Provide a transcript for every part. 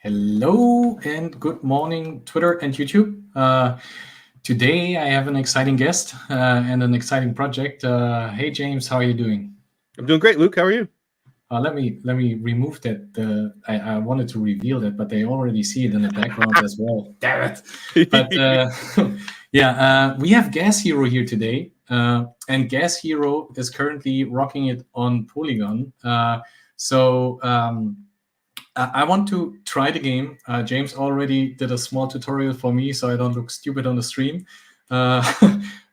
Hello and good morning, Twitter and YouTube. Today I have an exciting guest and an exciting project. Hey James, how are you doing? I'm doing great, Luke. How are you? Let me remove that. I wanted to reveal that, but they already see it in the background as well. Damn it! But yeah, we have Gas Hero here today, and Gas Hero is currently rocking it on Polygon. So. I want to try the game. James already did a small tutorial for me, so I don't look stupid on the stream. Uh,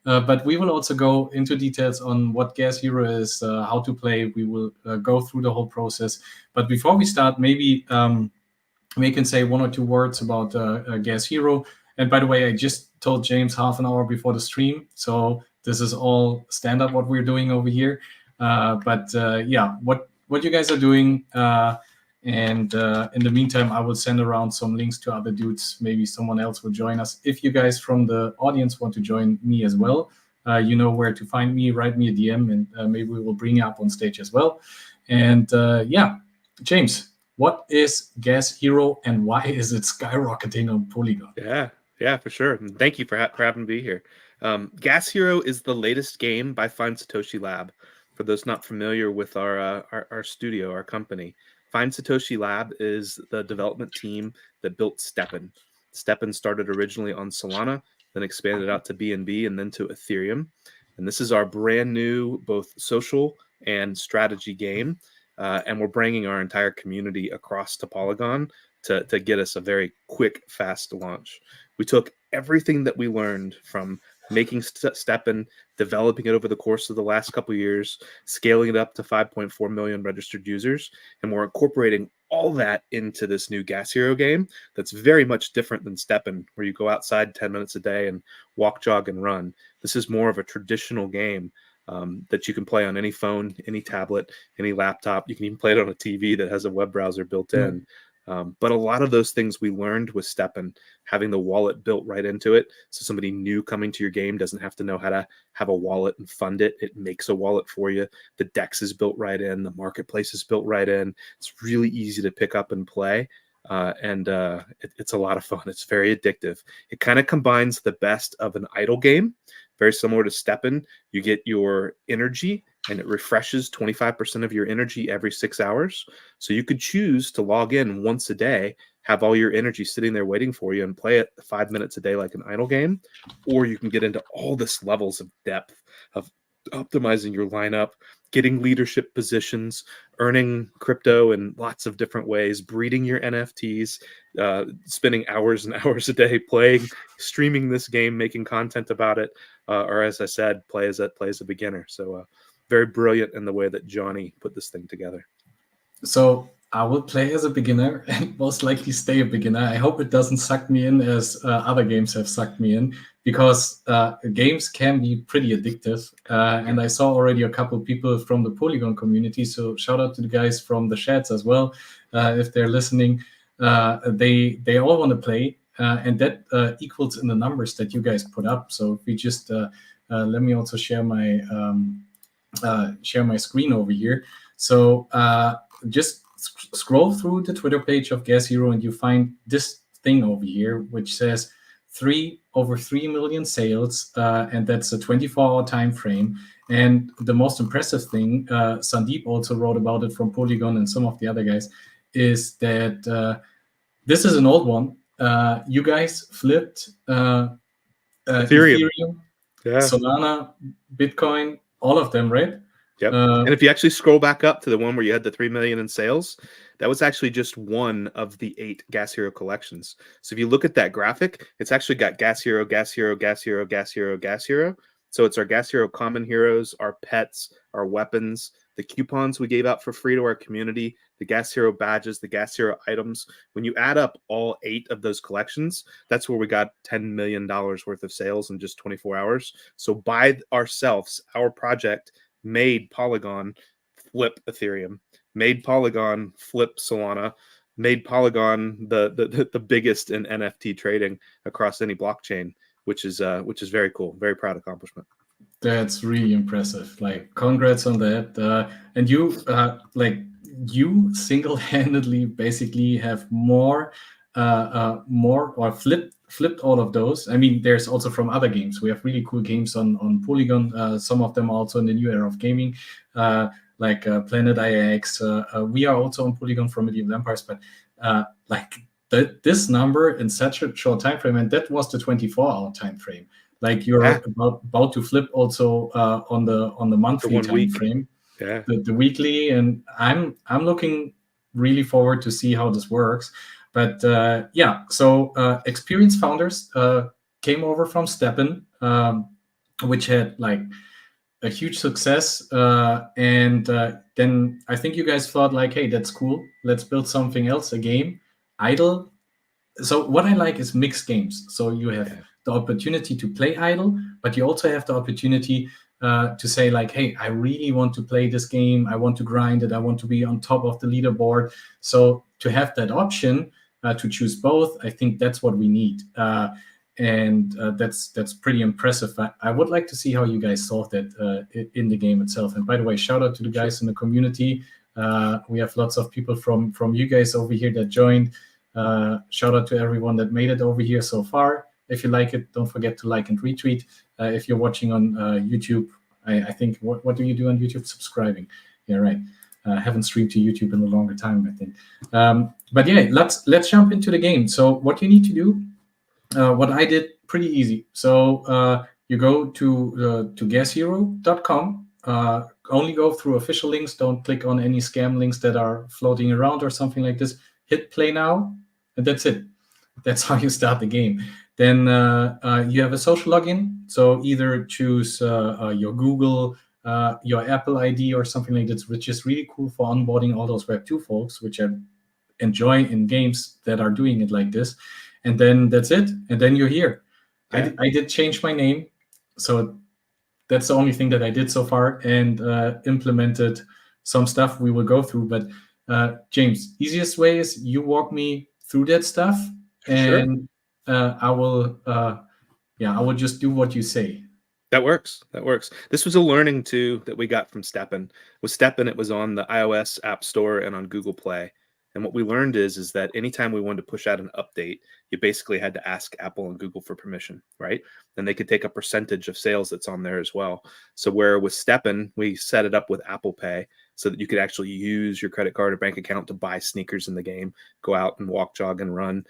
but we will also go into details on what Gas Hero is, how to play. We will go through the whole process. But before we start, maybe we can say one or two words about Gas Hero. And by the way, I just told James half an hour before the stream, so this is all stand-up what we're doing over here. But yeah, what you guys are doing. And in the meantime, I will send around some links to other dudes. Maybe someone else will join us. If you guys from the audience want to join me as well, you know where to find me. Write me a DM, and maybe we will bring you up on stage as well. And yeah, James, what is Gas Hero and why is it skyrocketing on Polygon? Yeah, for sure. And thank you for having me be here. Gas Hero is the latest game by Find Satoshi Lab. For those not familiar with our studio, our company, Find Satoshi Lab is the development team that built Steppen. Steppen started originally on Solana, then expanded out to BNB and then to Ethereum. And this is our brand new both social and strategy game. And we're bringing our entire community across to Polygon to get us a very quick, fast launch. We took everything that we learned from making Steppen, developing it over the course of the last couple of years, scaling it up to 5.4 million registered users, and we're incorporating all that into this new Gas Hero game that's very much different than Steppen, where you go outside 10 minutes a day and walk, jog, and run. This is more of a traditional game that you can play on any phone, any tablet, any laptop. You can even play it on a TV that has a web browser built in. But a lot of those things we learned with Steppen, having the wallet built right into it. So somebody new coming to your game doesn't have to know how to have a wallet and fund it. It makes a wallet for you. The DEX is built right in. The marketplace is built right in. It's really easy to pick up and play. It's a lot of fun. It's very addictive. It kind of combines the best of an idle game, very similar to Steppen. You get your energy and it refreshes 25% of your energy every 6 hours. So you could choose to log in once a day, have all your energy sitting there waiting for you and play it 5 minutes a day like an idle game. Or you can get into all this levels of depth of optimizing your lineup, getting leadership positions, earning crypto in lots of different ways, breeding your NFTs, spending hours and hours a day playing, streaming this game, making content about it, or as I said, play as a beginner. So very brilliant in the way that Johnny put this thing together. So I will play as a beginner and most likely stay a beginner. I hope it doesn't suck me in as other games have sucked me in, because games can be pretty addictive. And I saw already a couple of people from the Polygon community. So shout out to the guys from the chats as well. If they're listening, they all want to play. And that equals in the numbers that you guys put up. So if we just let me also share my screen over here. So just scroll through the Twitter page of Gas Hero and you find this thing over here, which says over 3 million sales, and that's a 24-hour time frame. And the most impressive thing, Sandeep also wrote about it from Polygon and some of the other guys, is that this is an old one. You guys flipped Ethereum, Solana, Bitcoin, all of them, right? Yep. And if you actually scroll back up to the one where you had the 3 million in sales, that was actually just one of the 8 Gas Hero collections. So if you look at that graphic, it's actually got Gas Hero, Gas Hero, Gas Hero, Gas Hero, Gas Hero. So it's our Gas Hero common heroes, our pets, our weapons, the coupons we gave out for free to our community, the Gas Hero badges, the Gas Hero items. When you add up all 8 of those collections, that's where we got $10 million worth of sales in just 24 hours. So by ourselves, our project made Polygon flip Ethereum, made Polygon flip Solana, made Polygon the biggest in NFT trading across any blockchain, which is very cool. Very proud accomplishment. That's really impressive. Like, congrats on that. And you, like, you single-handedly basically have more or flipped all of those. I mean, there's also from other games. We have really cool games on Polygon. Some of them also in the new era of gaming, like Planet IX. We are also on Polygon from Medieval Empires, but like this number in such a short time frame, and that was the 24-hour time frame. Like you're about to flip also on the monthly time frame, the weekly, and I'm looking really forward to see how this works. But so experienced founders came over from Steppen, which had like a huge success, and then I think you guys thought like, hey, that's cool. Let's build something else, a game. Idle. So what I like is mixed games. So you have the opportunity to play Idle, but you also have the opportunity to say like, hey, I really want to play this game. I want to grind it. I want to be on top of the leaderboard. So to have that option to choose both, I think that's what we need. And that's pretty impressive. I would like to see how you guys solve that in the game itself. And by the way, shout out to the guys in the community. We have lots of people from you guys over here that joined. Shout out to everyone that made it over here so far. If you like it, don't forget to like and retweet. If you're watching on YouTube, I think, what do you do on YouTube? Subscribing. Yeah, right. Haven't streamed to YouTube in a longer time, I think. But yeah, let's jump into the game. So what you need to do, what I did, pretty easy. So you go to GasHero.com. Only go through official links. Don't click on any scam links that are floating around or something like this. Hit play now, and that's it. That's how you start the game. Then you have a social login. So either choose your Google, your Apple ID or something like this, which is really cool for onboarding all those Web2 folks, which I enjoy in games that are doing it like this. And then that's it. And then you're here. Yeah. I did change my name. So that's the only thing that I did so far, and implemented some stuff we will go through. But James, easiest way is you walk me through that stuff, and I will just do what you say. That works. This was a learning too that we got from Steppen. With Steppen, it was on the iOS App Store and on Google Play. And what we learned is that anytime we wanted to push out an update, you basically had to ask Apple and Google for permission, right? And they could take a percentage of sales that's on there as well. So where with Steppen, we set it up with Apple Pay so that you could actually use your credit card or bank account to buy sneakers in the game, go out and walk, jog, and run.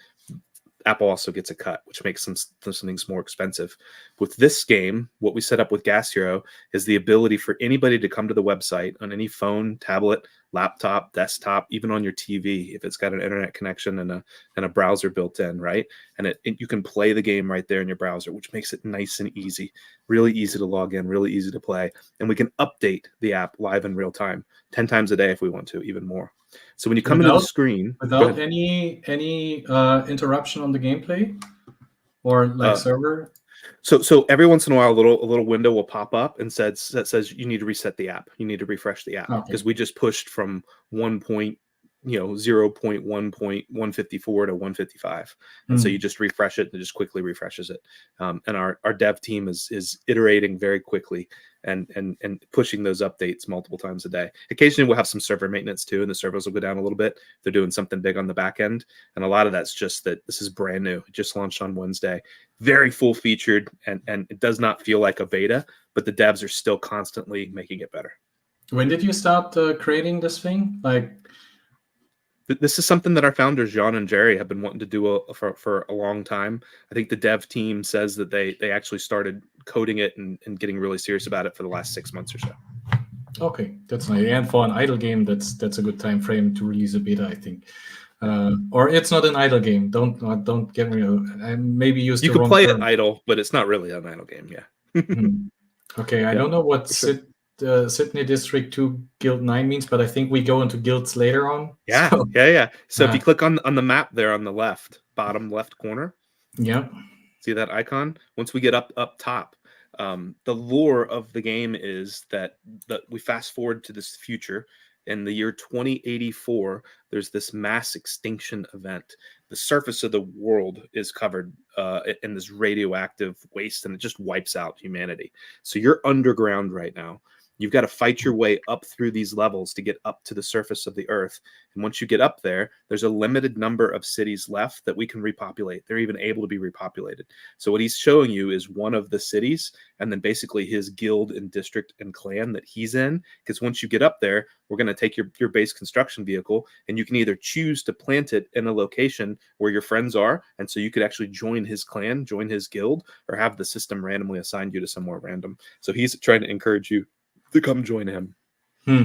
Apple also gets a cut, which makes some things more expensive. With this game, what we set up with Gas Hero is the ability for anybody to come to the website on any phone, tablet, laptop, desktop, even on your TV, if it's got an internet connection and a browser built in, right? And you can play the game right there in your browser, which makes it nice and easy, really easy to log in, really easy to play. And we can update the app live in real time, 10 times a day if we want to, even more. So when you come into the screen, without any interruption on the gameplay or like server. So every once in a while, a little window will pop up and says you need to reset the app. You need to refresh the app because we just pushed from 0.1.154 to 155, and so you just refresh it and it just quickly refreshes it. And our dev team is iterating very quickly and pushing those updates multiple times a day. Occasionally we'll have some server maintenance too, and the servers will go down a little bit. They're doing something big on the back end, and a lot of that's just that this is brand new. It just launched on Wednesday, very full featured, and it does not feel like a beta, but the devs are still constantly making it better. When did you start creating this thing? Like, this is something that our founders, John and Jerry, have been wanting to do for a long time. I think the dev team says that they actually started coding it and getting really serious about it for the last 6 months or so. Okay, that's nice. And for an idle game, that's a good time frame to release a beta, I think. Or it's not an idle game. Don't get me wrong. I maybe use the wrong term. You can play it idle, but it's not really an idle game. Yeah. Okay, I don't know what Sydney District 2 Guild 9 means, but I think we go into guilds later on. Yeah. So if you click on the map there on the left, bottom left corner. Yeah. See that icon? Once we get up top, the lore of the game is that we fast forward to this future. In the year 2084, there's this mass extinction event. The surface of the world is covered in this radioactive waste, and it just wipes out humanity. So you're underground right now. You've got to fight your way up through these levels to get up to the surface of the earth. And once you get up there, there's a limited number of cities left that we can repopulate. They're even able to be repopulated. So what he's showing you is one of the cities, and then basically his guild and district and clan that he's in. Because once you get up there, we're going to take your base construction vehicle, and you can either choose to plant it in a location where your friends are, and so you could actually join his clan, join his guild, or have the system randomly assign you to somewhere random. So he's trying to encourage you to come join him,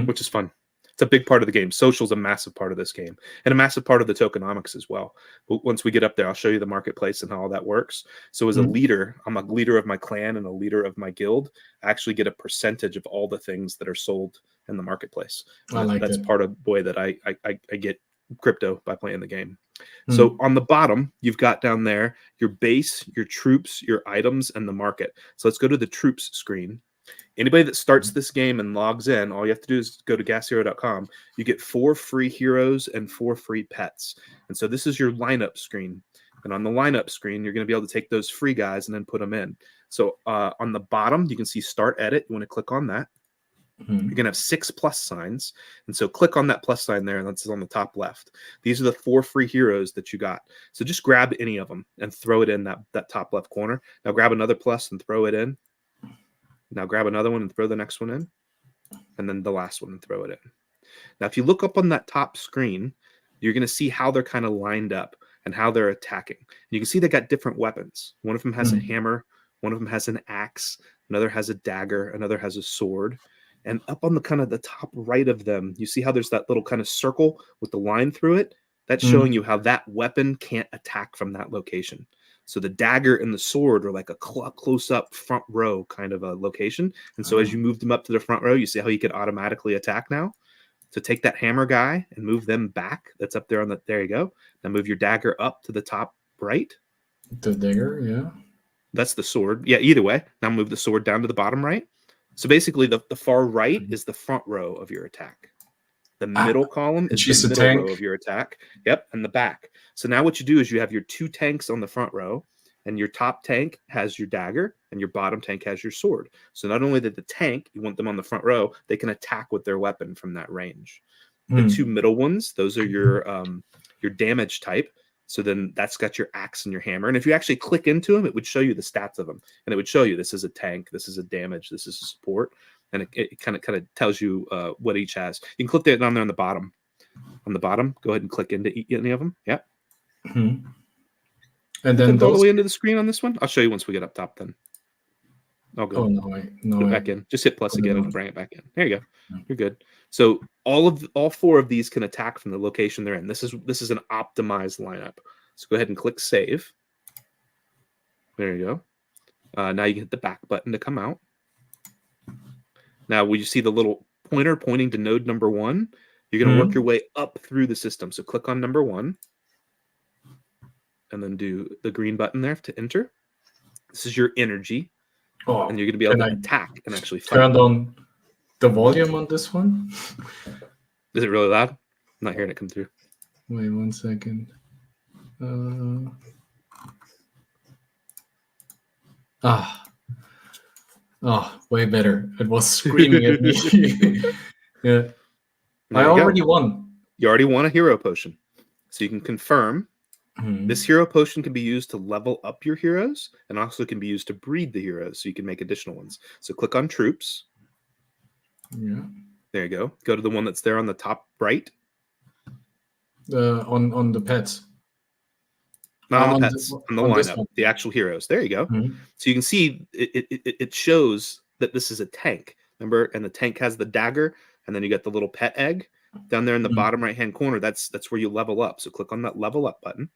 which is fun. It's a big part of the game. Social's a massive part of this game, and a massive part of the tokenomics as well. But once we get up there, I'll show you the marketplace and how all that works. So as a leader, I'm a leader of my clan and a leader of my guild. I actually get a percentage of all the things that are sold in the marketplace. That's part of the way that I get crypto by playing the game. So on the bottom, you've got down there your base, your troops, your items, and the market. So let's go to the troops screen. Anybody that starts this game and logs in, all you have to do is go to gashero.com. You get 4 free heroes and 4 free pets. And so this is your lineup screen. And on the lineup screen, you're going to be able to take those free guys and then put them in. So on the bottom, you can see Start Edit. You want to click on that. You're going to have 6 plus signs. And so click on that plus sign there, and that's on the top left. These are the 4 free heroes that you got. So just grab any of them and throw it in that top left corner. Now grab another plus and throw it in. Now grab another one and throw the next one in, and then the last one and throw it in. Now, if you look up on that top screen, you're going to see how they're kind of lined up and how they're attacking. And you can see they got different weapons. One of them has a hammer. One of them has an axe. Another has a dagger. Another has a sword. And up on the kind of the top right of them, you see how there's that little kind of circle with the line through it? That's showing you how that weapon can't attack from that location. So the dagger and the sword are like a close-up front row kind of a location. And so as you move them up to the front row, you see how you can automatically attack now. So take that hammer guy and move them back. That's up there on the, there you go. Now move your dagger up to the top right. The dagger, yeah. That's the sword. Yeah, either way. Now move the sword down to the bottom right. So basically the far right is the front row of your attack. The middle column is the middle row of your attack. Yep, and the back. So now what you do is you have your 2 tanks on the front row, and your top tank has your dagger, and your bottom tank has your sword. So not only that the tank, you want them on the front row, they can attack with their weapon from that range. The 2 middle ones, those are your damage type. So then that's got your axe and your hammer. And if you actually click into them, it would show you the stats of them. And it would show you this is a tank, this is a damage, this is a support. And it kind of tells you what each has. You can click that down there on the bottom. On the bottom, go ahead and click into any of them. Yeah. And then all the way into the screen on this one. I'll show you once we get up top. Then I'll go. Oh no, back in. Just hit plus again and bring it back in. There you go. You're good. So all 4 of these can attack from the location they're in. This is an optimized lineup. So go ahead and click save. There you go. Now you can hit the back button to come out. Now, will you see the little pointer pointing to node number 1? You're going to work your way up through the system. So click on number 1 and then do the green button there to enter. This is your energy. And you're going to be able to attack and actually fight. Turn on the volume on this one. Is it really loud? I'm not hearing it come through. Wait 1 second. Oh, way better. It was screaming at me. Yeah. I already won. You already won a hero potion. So you can confirm this hero potion can be used to level up your heroes and also can be used to breed the heroes so you can make additional ones. So click on troops. Yeah. There you go. Go to the one that's there on the top right. On the pets. Not on the pets, on the lineup, the actual heroes. There you go. So you can see it shows that this is a tank. Remember, and the tank has the dagger, and then you got the little pet egg down there in the bottom right-hand corner. That's where you level up. So click on that level up button.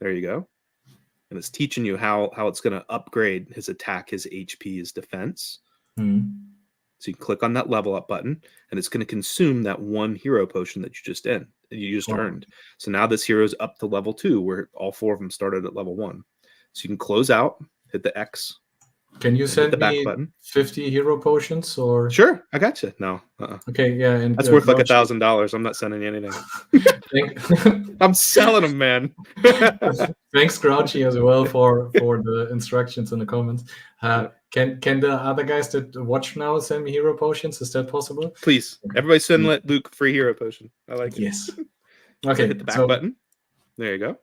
There you go. And it's teaching you how it's going to upgrade his attack, his HP, his defense. So you click on that level up button, and it's going to consume that 1 hero potion that you just earned. So now this hero is up to level 2, where all 4 of them started at level 1. So you can close out, hit the X. Can you send the back me button. 50 hero potions or? Sure, I got you. No. Okay, yeah, and that's worth like $1,000. I'm not sending you anything. I'm selling them, man. Thanks, Grouchy, as well for the instructions in the comments. Can the other guys that watch now send me hero potions? Is that possible? Please, everybody send Luke free hero potion. I like it. Yes. So Okay. hit the back button. There you go.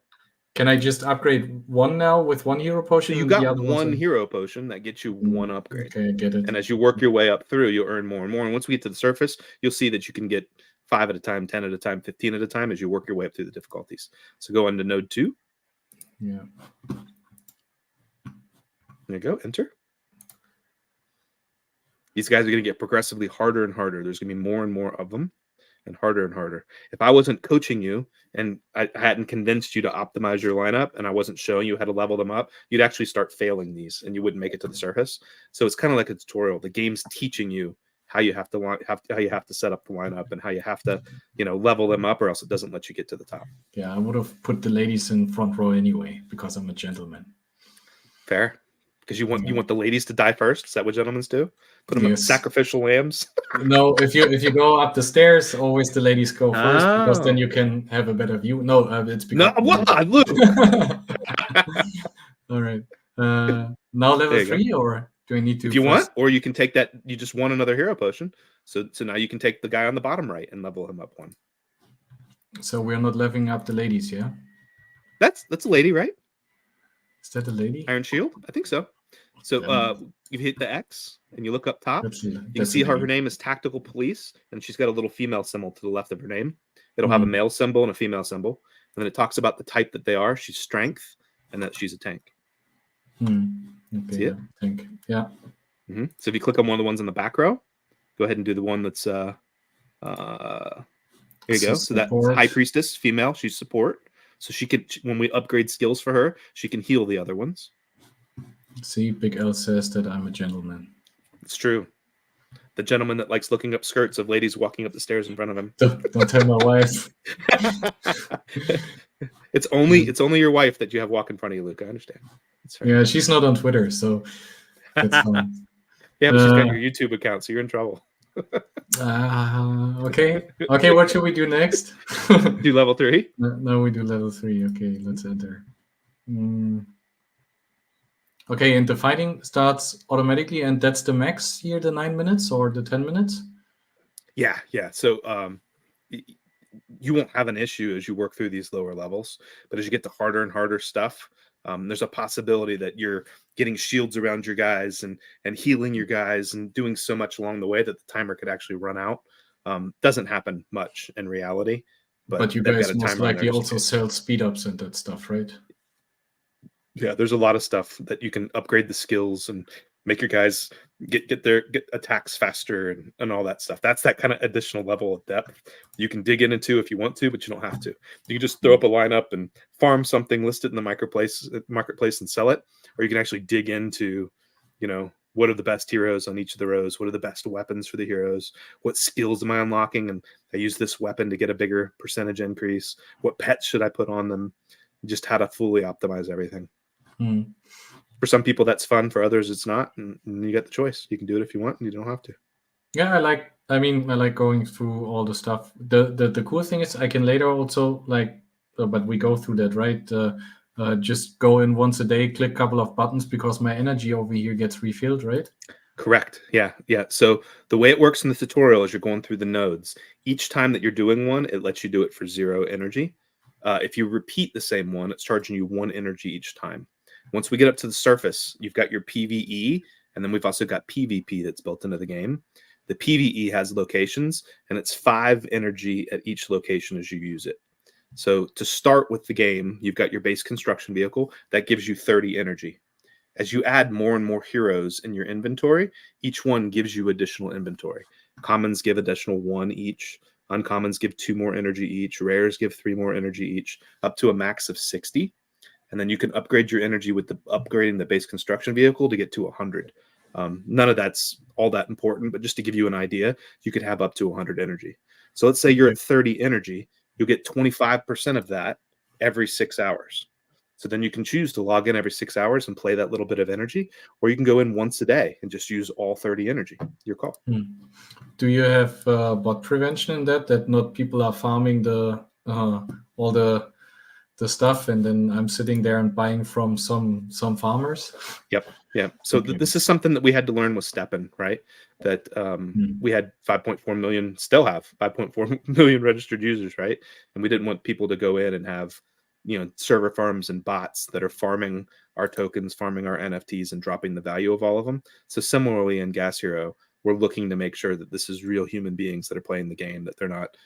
Can I just upgrade one now with one hero potion? So you and got the other one ones hero potion that gets you one upgrade. Okay, I get it. And as you work your way up through, you'll earn more and more. And once we get to the surface, you'll see that you can get 5 at a time, 10 at a time, 15 at a time as you work your way up through the difficulties. So go into node 2. Yeah. There you go. Enter. These guys are going to get progressively harder and harder. There's going to be more and more of them and harder and harder. If I wasn't coaching you and I hadn't convinced you to optimize your lineup and I wasn't showing you how to level them up, you'd actually start failing these and you wouldn't make it to the surface. So it's kind of like a tutorial. The game's teaching you how you have to set up the lineup and how you have to, level them up, or else it doesn't let you get to the top. Yeah, I would have put the ladies in front row anyway because I'm a gentleman. Fair. Because you want the ladies to die first. Is that what gentlemen do? Put them as sacrificial lambs. No, if you go up the stairs, always the ladies go first because then you can have a better view. No, it's because Luke. All right. Now level 3, or do I need to? If you want, or you can take that. You just want another hero potion. So now you can take the guy on the bottom right and level him up 1. So we're not leveling up the ladies, yeah? That's a lady, right? Is that a lady? Iron Shield? I think so. So you hit the X and you look up top. You can see her name is Tactical Police, and she's got a little female symbol to the left of her name. It'll have a male symbol and a female symbol. And then it talks about the type that they are. She's strength, and that she's a tank. Okay, see it? Tank. Yeah. So if you click on one of the ones in the back row, go ahead and do the one that's here you go. So that's High Priestess, female. She's support. So she could, when we upgrade skills for her, she can heal the other ones. See, Big L says that I'm a gentleman. It's true. The gentleman that likes looking up skirts of ladies walking up the stairs in front of him. Don't tell my wife. It's only your wife that you have walk in front of you, Luke. I understand. Yeah, she's not on Twitter, so that's fine. Yeah, but she's got your YouTube account, so you're in trouble. Okay. What should we do next? Do level 3? No, we do level 3. Okay, let's enter. Okay, and the fighting starts automatically, and that's the max here, the 9 minutes or the 10 minutes? Yeah. So you won't have an issue as you work through these lower levels, but as you get to harder and harder stuff, there's a possibility that you're getting shields around your guys and healing your guys and doing so much along the way that the timer could actually run out. Doesn't happen much in reality. But you guys most likely also sell speed ups and that stuff, right? Yeah, there's a lot of stuff that you can upgrade the skills and make your guys get attacks faster and all that stuff. That's that kind of additional level of depth you can dig into if you want to, but you don't have to. You can just throw up a lineup and farm something, list it in the marketplace and sell it, or you can actually dig into, what are the best heroes on each of the rows? What are the best weapons for the heroes? What skills am I unlocking? And I use this weapon to get a bigger percentage increase. What pets should I put on them? Just how to fully optimize everything. For some people that's fun, for others it's not, and you get the choice. You can do it if you want, and you don't have to. Yeah, I like going through all the stuff. The cool thing is I can later also but we go through that, right? Just go in once a day, click a couple of buttons because my energy over here gets refilled, right? Correct. Yeah. So the way it works in the tutorial is you're going through the nodes. Each time that you're doing one, it lets you do it for 0 energy. If you repeat the same one, it's charging you 1 energy each time. Once we get up to the surface, you've got your PvE, and then we've also got PvP that's built into the game. The PvE has locations, and it's 5 energy at each location as you use it. So to start with the game, you've got your base construction vehicle. That gives you 30 energy. As you add more and more heroes in your inventory, each one gives you additional inventory. Commons give additional 1 each. Uncommons give 2 more energy each. Rares give 3 more energy each, up to a max of 60. And then you can upgrade your energy with upgrading the base construction vehicle to get to 100. None of that's all that important, but just to give you an idea, you could have up to 100 energy. So let's say you're at 30 energy, you'll get 25% of that every 6 hours. So then you can choose to log in every 6 hours and play that little bit of energy, or you can go in once a day and just use all 30 energy. Your call. Do you have bot prevention in that not people are farming all the stuff, and then I'm sitting there and buying from some farmers? Yep. Yeah. So Okay. this is something that we had to learn with Steppen, right? That we had 5.4 million, still have 5.4 million registered users, right? And we didn't want people to go in and have, server farms and bots that are farming our tokens, farming our NFTs, and dropping the value of all of them. So similarly in Gas Hero, we're looking to make sure that this is real human beings that are playing the game, that they're not,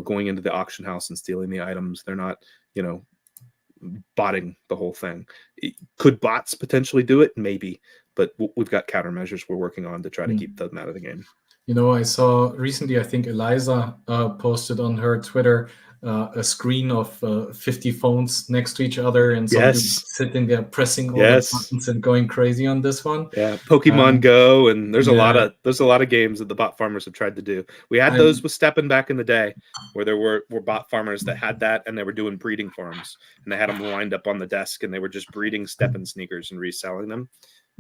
going into the auction house and stealing the items. They're not, botting the whole thing. Could bots potentially do it? Maybe, but we've got countermeasures we're working on to try to keep them out of the game. I saw recently, I think Eliza posted on her Twitter a screen of 50 phones next to each other, and somebody sitting there pressing all the buttons and going crazy on this one. Yeah, Pokemon Go, and there's a lot of games that the bot farmers have tried to do. We had those with Steppen back in the day, where there were bot farmers that had that, and they were doing breeding farms, and they had them lined up on the desk, and they were just breeding Steppen sneakers and reselling them.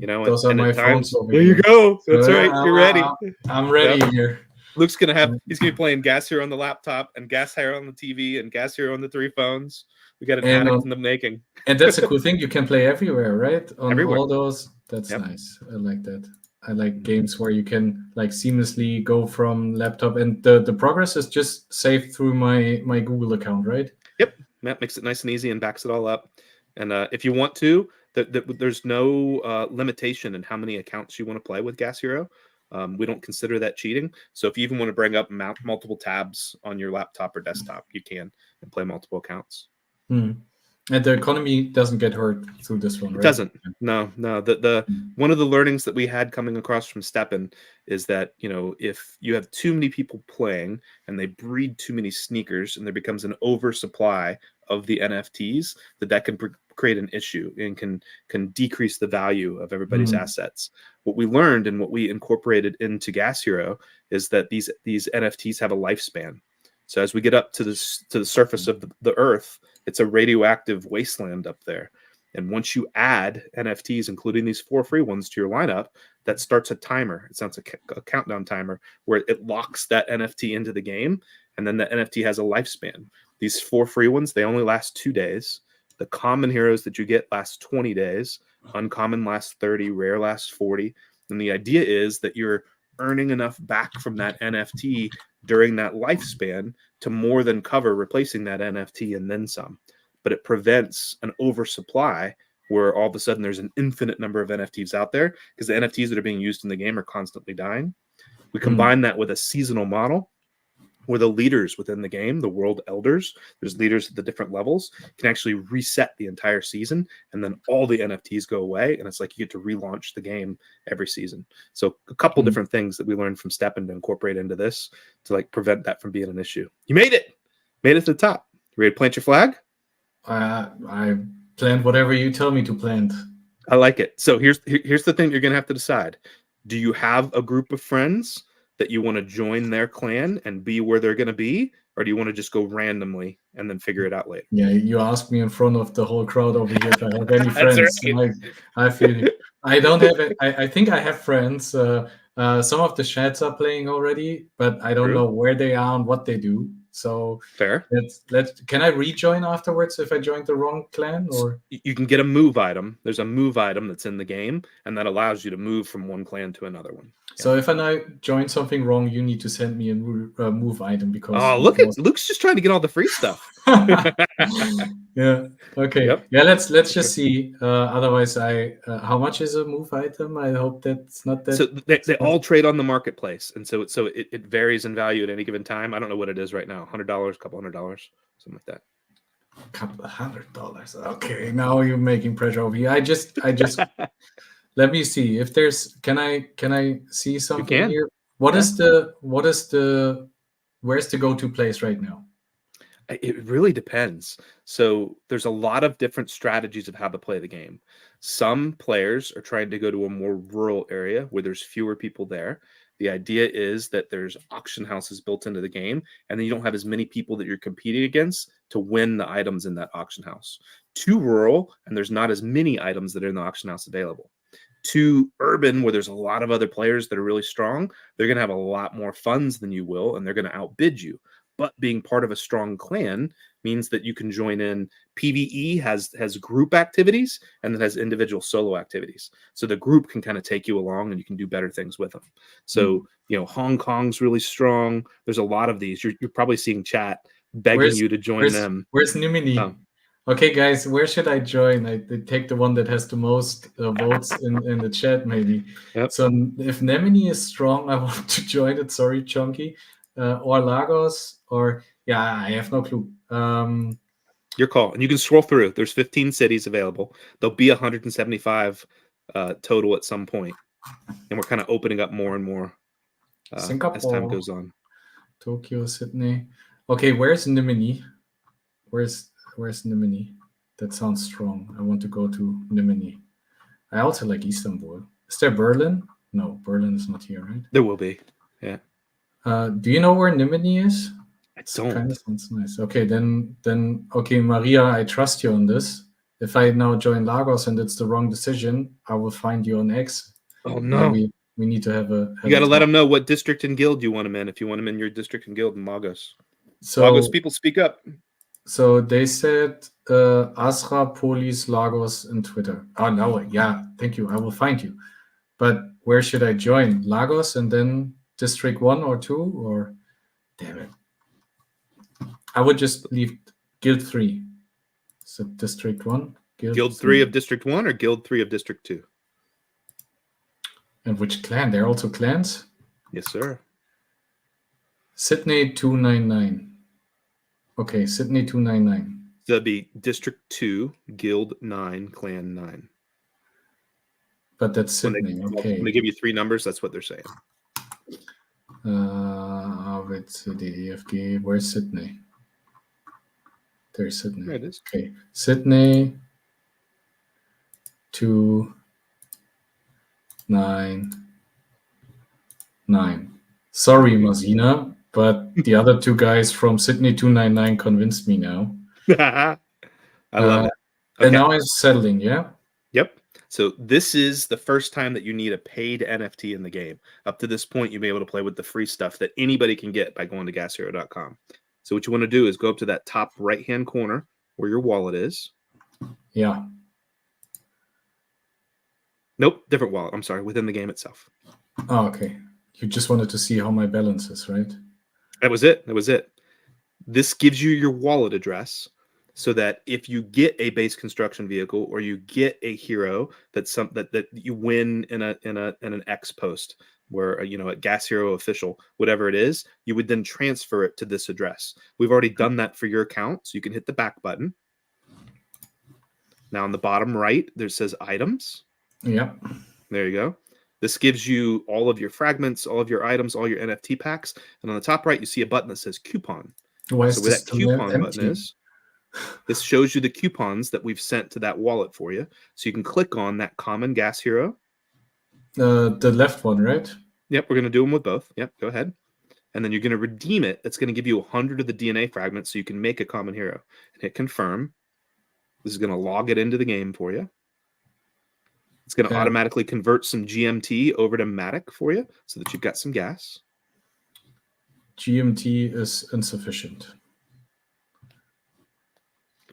Those are my phones over here. There you go. That's right. You're ready. I'm ready here. Luke's he's gonna be playing Gas Hero on the laptop and Gas Hero on the TV and Gas Hero on the 3 phones. We got an addict in the making. And that's a cool thing. You can play everywhere, right? Everywhere. All those. That's nice. I like that. I like games where you can seamlessly go from laptop, and the progress is just saved through my Google account, right? Yep. That makes it nice and easy and backs it all up. And if you want to, there's no limitation in how many accounts you want to play with Gas Hero. We don't consider that cheating. So if you even want to bring up multiple tabs on your laptop or desktop, you can and play multiple accounts. And the economy doesn't get hurt through this one, right? It doesn't. No. One of the learnings that we had coming across from Steppen is that, if you have too many people playing and they breed too many sneakers and there becomes an oversupply of the NFTs, that can create an issue and can decrease the value of everybody's assets. What we learned and what we incorporated into Gas Hero is that these NFTs have a lifespan. So as we get up to the surface of the Earth, it's a radioactive wasteland up there. And once you add NFTs, including these 4 free ones, to your lineup, that starts a timer. It sounds like a countdown timer where it locks that NFT into the game, and then the NFT has a lifespan. These 4 free ones, they only last 2 days. The common heroes that you get last 20 days. Uncommon lasts 30, rare lasts 40. And the idea is that you're earning enough back from that NFT during that lifespan to more than cover replacing that NFT and then some. But it prevents an oversupply where all of a sudden there's an infinite number of NFTs out there, because the NFTs that are being used in the game are constantly dying. We combine that with a seasonal model where the leaders within the game, the world elders, there's leaders at the different levels, can actually reset the entire season, and then all the NFTs go away, and it's like you get to relaunch the game every season. So a couple different things that we learned from Steppen to incorporate into this to prevent that from being an issue. You made it to the top. You ready to plant your flag? I plant whatever you tell me to plant. I like it. So here's the thing you're going to have to decide. Do you have a group of friends that you want to join their clan and be where they're going to be, or do you want to just go randomly and then figure it out later? Yeah, you asked me in front of the whole crowd over here if I have any friends. Right. I feel I don't have it. I think I have friends. Some of the chats are playing already, but I don't know where they are and what they do. So fair. Can I rejoin afterwards if I joined the wrong clan? Or you can get a move item. There's a move item that's in the game, and that allows you to move from one clan to another one. So if I now join something wrong, you need to send me a move item because Luke's just trying to get all the free stuff. Yeah. Okay. Yep. Yeah. Let's just see. Otherwise, how much is a move item? I hope that's not that. So they all trade on the marketplace, and so it varies in value at any given time. I don't know what it is right now. $100, couple $100, something like that. Couple of $100. Okay. Now you're making pressure over here. I just. Let me see if there's. Can I see something here? Where's the go-to place right now? It really depends. So there's a lot of different strategies of how to play the game. Some players are trying to go to a more rural area where there's fewer people there. The idea is that there's auction houses built into the game, and then you don't have as many people that you're competing against to win the items in that auction house. Too rural, and there's not as many items that are in the auction house available. Too urban, where there's a lot of other players that are really strong, they're going to have a lot more funds than you will, and they're going to outbid you. but being part of a strong clan means that you can join in. PvE has group activities and then has individual solo activities. So the group can kind of take you along and you can do better things with them. So, Hong Kong's really strong. There's a lot of these. You're probably seeing chat begging you to join them. Where's Nimini? Okay, guys, where should I join? I take the one that has the most votes in the chat, maybe. Yep. So if Nemini is strong, I want to join it. Sorry, Chunky. Or Lagos, or I have no clue. Your call, and you can scroll through. There's 15 cities available. There'll be 175 total at some point, and we're kind of opening up more and more Singapore, as time goes on. Tokyo, Sydney. Okay, where's Nimini? Where's Nimini? That sounds strong. I want to go to Nimini. I also like Istanbul. Is there Berlin? No, Berlin is not here, right? There will be. Yeah. Do you know where Nimini is? I don't. Kind of sounds nice. Okay, then okay, Maria, I trust you on this. If I now join Lagos and it's the wrong decision, I will find you on X. Oh no. We need to have a. You got to let them know what district and guild you want them in. If you want them in your district and guild in Lagos. So Lagos people, speak up. So they said Asra, Polis, Lagos, and Twitter. Oh no, yeah, thank you. I will find you. But where should I join? Lagos and then District 1 or 2? Or damn it. I would just leave Guild 3. So District 1, Guild 3 of District 1 or Guild 3 of District 2? And which clan? There are also clans? Yes, sir. Sydney 299. Okay, Sydney 299. That'd be District 2, Guild 9, Clan 9. But that's Sydney, okay. When they give you 3 numbers, that's what they're saying. With the EFG, where's Sydney? There's Sydney. There it is. Okay, Sydney 299. Sorry, Mazina, but the other 2 guys from Sydney 299 convinced me now. I love it. Okay. And now it's settling, yeah? Yep. So this is the first time that you need a paid NFT in the game. Up to this point, you'll be able to play with the free stuff that anybody can get by going to gashero.com. So what you want to do is go up to that top right-hand corner where your wallet is. Yeah. Nope, different wallet. I'm sorry, within the game itself. Oh, okay. You just wanted to see how my balance is, right? That was it. That was it. This gives you your wallet address so that if you get a base construction vehicle or you get a hero that you win in an X post where at Gas Hero official, whatever it is, you would then transfer it to this address. We've already done that for your account, so you can hit the back button. Now on the bottom right, there says items. Yep. There you go. This gives you all of your fragments, all of your items, all your NFT packs. And on the top right, you see a button that says coupon. Why is so where this that coupon button is, this shows you the coupons that we've sent to that wallet for you. So you can click on that common Gas Hero. The left one, right? Yep, we're going to do them with both. Yep, go ahead. And then you're going to redeem it. That's going to give you 100 of the DNA fragments so you can make a common hero. And hit confirm. This is going to log it into the game for you. It's going to automatically convert some GMT over to Matic for you so that you've got some gas. GMT is insufficient.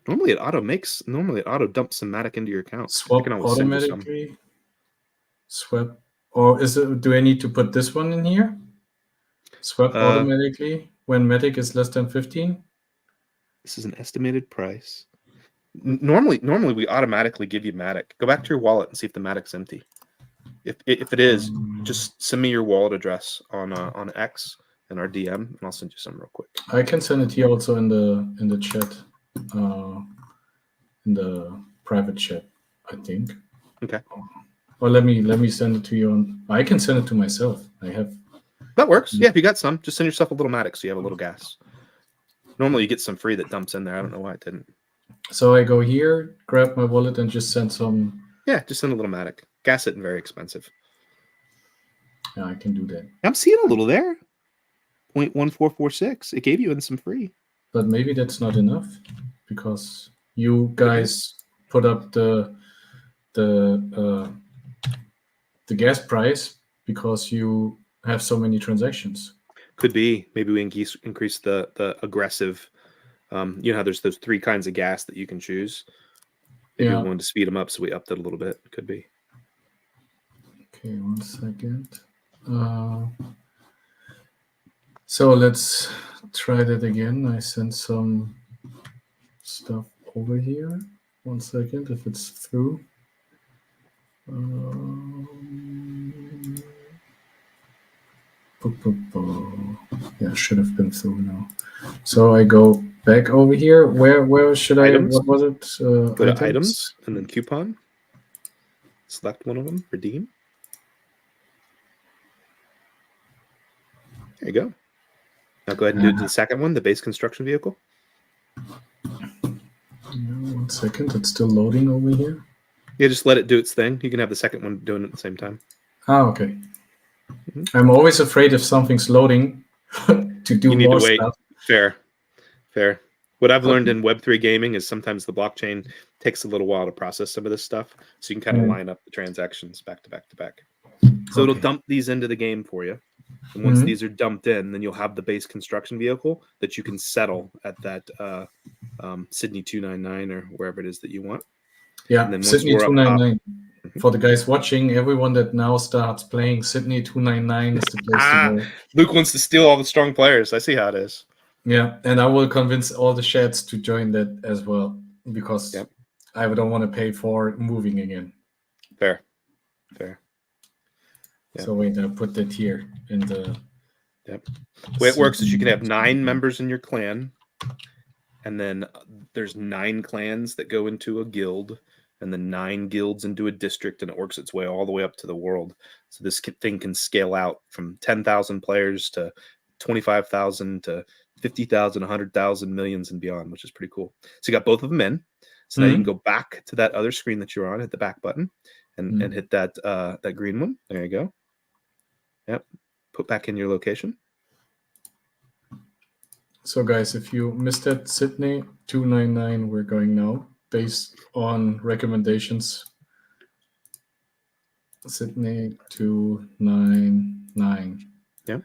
Normally it auto dumps some Matic into your account. Swap automatically. Swap. Or do I need to put this one in here? Swap automatically when Matic is less than 15? This is an estimated price. Normally we automatically give you Matic. Go back to your wallet and see if the Matic's empty. If it is, just send me your wallet address on X and our DM, and I'll send you some real quick. I can send it here also in the chat, in the private chat, I think. Okay. Or let me send it to you. I can send it to myself. I have. That works. Yeah, if you got some, just send yourself a little Matic so you have a little gas. Normally you get some free that dumps in there. I don't know why it didn't. So I go here, grab my wallet, and just send some. Yeah, just send a little Matic. Gas isn't very expensive. Yeah, I can do that. I'm seeing a little there. 0.1446. It gave you in some free. But maybe that's not enough because you guys put up the gas price because you have so many transactions. Could be. Maybe we increase the aggressive. You know how there's those 3 kinds of gas that you can choose. Maybe we wanted to speed them up, so we upped it a little bit. Could be. Okay, 1 second. So let's try that again. I sent some stuff over here. 1 second, if it's through. Yeah, should have been through now. So I go back over here. Where should Items. I? What was it? Go to items and then coupon. Select one of them. Redeem. There you go. Now go ahead and do the second one, the base construction vehicle. 1 second, it's still loading over here. Yeah, just let it do its thing. You can have the second one doing it at the same time. Ah, okay. I'm always afraid if something's loading to do more stuff. Fair. What I've learned in Web3 gaming is sometimes the blockchain takes a little while to process some of this stuff, so you can kind of line up the transactions back to back to back. So it'll dump these into the game for you. And once these are dumped in, then you'll have the base construction vehicle that you can settle at that Sydney 299 or wherever it is that you want. Yeah, and then Sydney 299. For the guys watching, everyone that now starts playing Sydney 299 is the place to go. Luke wants to steal all the strong players. I see how it is. Yeah, and I will convince all the sheds to join that as well, because I don't want to pay for moving again. Fair. Yeah. So wait, I put that here in the... The way it works is you can have 9 members in your clan, and then there's 9 clans that go into a guild, and then 9 guilds into a district, and it works its way all the way up to the world. So this thing can scale out from 10,000 players to 25,000 to 50,000, 100,000, millions, and beyond, which is pretty cool. So you got both of them in. So now you can go back to that other screen that you're on, hit the back button, and hit that that green one. There you go. Yep. Put back in your location. So guys, if you missed it, Sydney 299, we're going now based on recommendations. Sydney 299. Yeah.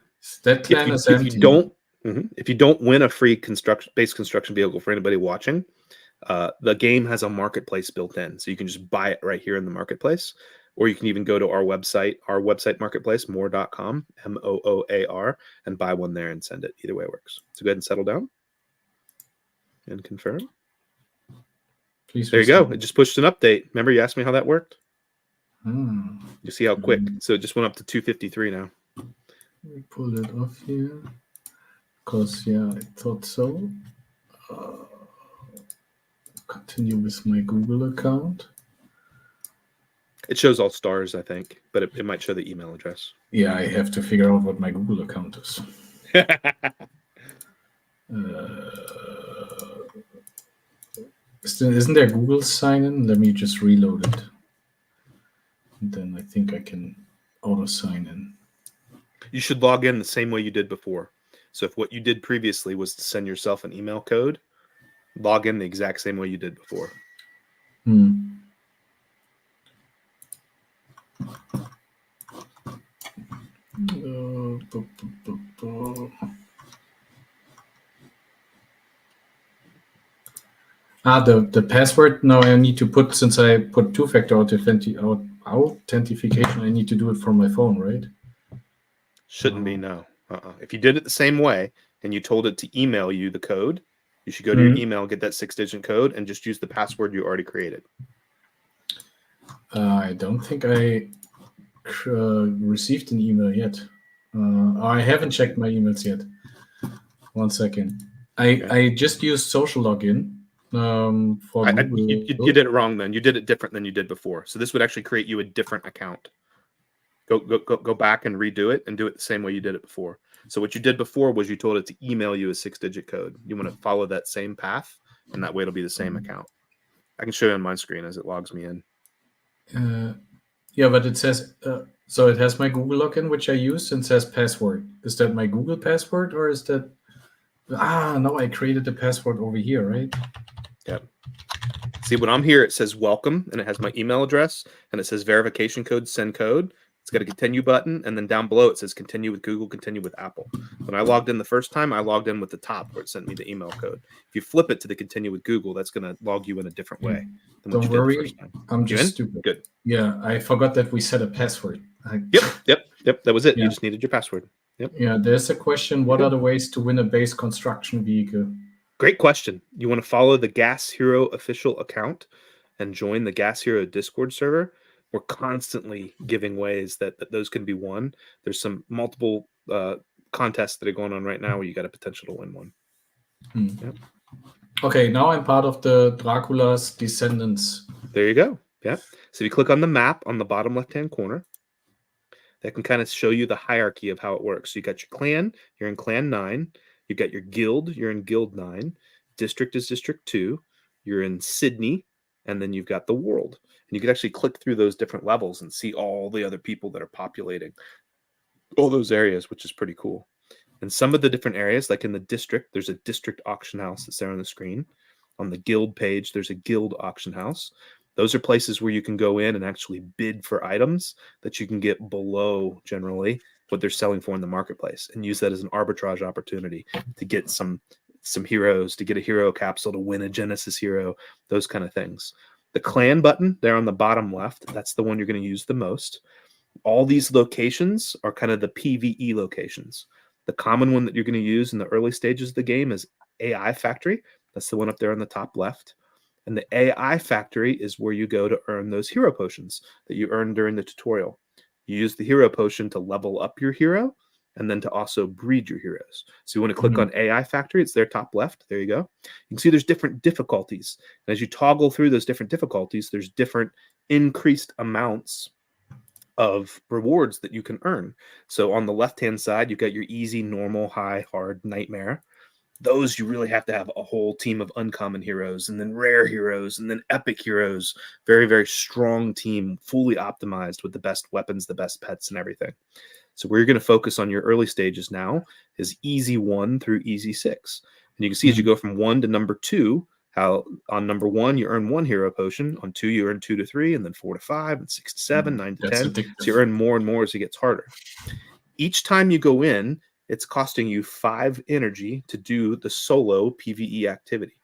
That clan is empty. If you don't win a free base construction vehicle for anybody watching, the game has a marketplace built in, so you can just buy it right here in the marketplace. Or you can even go to our website marketplace, moor.com, MOOAR, and buy one there and send it. Either way works. So go ahead and settle down and confirm. Please there you go. It just pushed an update. Remember, you asked me how that worked? You see how quick? So it just went up to 253 now. We pull it off here. Because, yeah, I thought so. Continue with my Google account. It shows all stars, I think, but it might show the email address. Yeah, I have to figure out what my Google account is. Isn't there Google sign-in? Let me just reload it. And then I think I can auto-sign in. You should log in the same way you did before. So if what you did previously was to send yourself an email code, log in the exact same way you did before. The password now I need to put, since I put two-factor authentication, I need to do it from my phone, right? Shouldn't be, no. If you did it the same way and you told it to email you the code, you should go to your email, get that 6-digit code, and just use the password you already created. I don't think I received an email yet. I haven't checked my emails yet. 1 second. I just used social login. You did it wrong then. You did it different than you did before. So this would actually create you a different account. Go back and redo it and do it the same way you did it before. So what you did before was you told it to email you a 6-digit code. You want to follow that same path, and that way it'll be the same account. I can show you on my screen as it logs me in. Yeah, but it says, so it has my Google login, which I use, and says password. Is that my Google password, or is that... no, I created the password over here, right? Yep. See, when I'm here, it says welcome, and it has my email address, and it says verification code, send code. It It's got a continue button, and then down below it says continue with Google, continue with Apple. When I logged in the first time, I logged in with the top where it sent me the email code. If you flip it to the continue with Google, that's going to log you in a different way than what Don't you did worry, the first time. I'm You just in? stupid. Good. Yeah, I forgot that we set a password. Yep. That was it. Yeah. You just needed your password. Yep. Yeah, there's a question. What are the ways to win a base construction vehicle? Great question. You want to follow the Gas Hero official account and join the Gas Hero Discord server. We're constantly giving ways that those can be won. There's some multiple contests that are going on right now where you got a potential to win one. Yep. Okay, now I'm part of the Dracula's Descendants. There you go. Yeah. So if you click on the map on the bottom left-hand corner, that can kind of show you the hierarchy of how it works. So you got your clan, you're in clan 9. You got your guild, you're in guild 9. District is district 2. You're in Sydney, and then you've got the world. And you can actually click through those different levels and see all the other people that are populating all those areas, which is pretty cool. And some of the different areas, like in the district, there's a district auction house that's there on the screen. On the guild page, there's a guild auction house. Those are places where you can go in and actually bid for items that you can get below, generally, what they're selling for in the marketplace, and use that as an arbitrage opportunity to get some heroes, to get a hero capsule, to win a Genesis hero, those kind of things. The clan button there on the bottom left, that's the one you're going to use the most. All these locations are kind of the PvE locations. The common one that you're going to use in the early stages of the game is AI Factory. That's the one up there on the top left. And the AI Factory is where you go to earn those hero potions that you earned during the tutorial. You use the hero potion to level up your hero and then to also breed your heroes. So you want to click on AI Factory. It's there top left. There you go. You can see there's different difficulties. And as you toggle through those different difficulties, there's different increased amounts of rewards that you can earn. So on the left-hand side, you've got your easy, normal, high, hard, nightmare. Those you really have to have a whole team of uncommon heroes, and then rare heroes, and then epic heroes. Very, very strong team, fully optimized with the best weapons, the best pets, and everything. So where you're going to focus on your early stages now is easy 1 through easy 6. And you can see as you go from 1 to number 2, how on number 1 you earn 1 hero potion, on 2 you earn 2 to 3, and then 4 to 5, and 6 to 7, 9 to 10. So you earn more and more as it gets harder. Each time you go in, it's costing you 5 energy to do the solo PvE activity.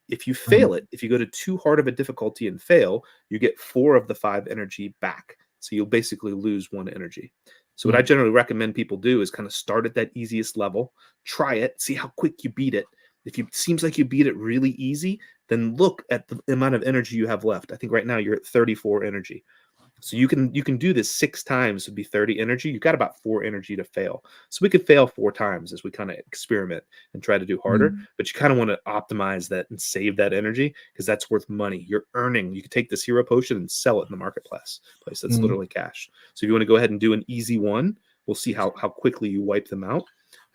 If you fail it, if you go to too hard of a difficulty and fail, you get 4 of the 5 energy back. So you'll basically lose 1 energy. So what I generally recommend people do is kind of start at that easiest level, try it, see how quick you beat it. If it seems like you beat it really easy, then look at the amount of energy you have left. I think right now you're at 34 energy. So you can do this 6 times to be 30 energy. You've got about 4 energy to fail. So we could fail 4 times as we kind of experiment and try to do harder. But you kind of want to optimize that and save that energy because that's worth money. You're earning. You can take this hero potion and sell it in the marketplace. That's literally cash. So if you want to go ahead and do an easy one, we'll see how quickly you wipe them out.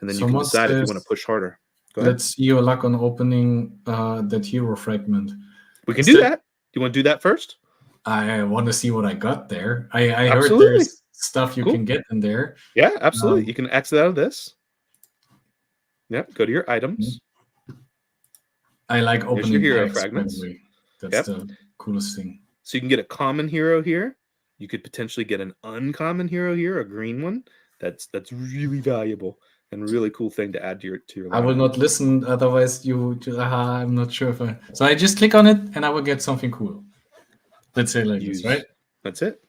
And then you can decide if you want to push harder. Let's see your luck on opening that hero fragment. We can do that. Do you want to do that first? I want to see what I got there. I heard there's stuff you can get in there. Yeah, absolutely. You can exit out of this. Yep, go to your items. I like opening your hero fragments. That's the coolest thing. So you can get a common hero here. You could potentially get an uncommon hero here, a green one. That's really valuable and really cool thing to add to your library. I will not listen, otherwise I'm not sure if I... So I just click on it and I will get something cool. Let's say like this, right? That's it.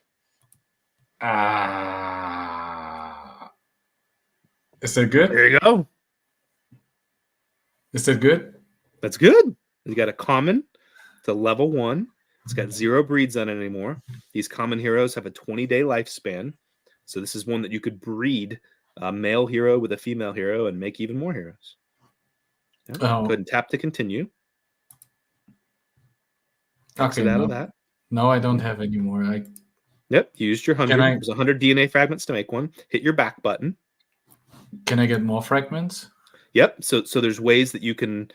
Is that good? There you go. Is that good? That's good. You got a common to level 1. It's got 0 breeds on it anymore. These common heroes have a 20-day lifespan. So this is one that you could breed a male hero with a female hero and make even more heroes. Yeah. Go ahead and tap to continue. Exit out of that. No, I don't have any more. Yep, you used your 100. There's 100 DNA fragments to make one. Hit your back button. Can I get more fragments? Yep. So there's ways that you can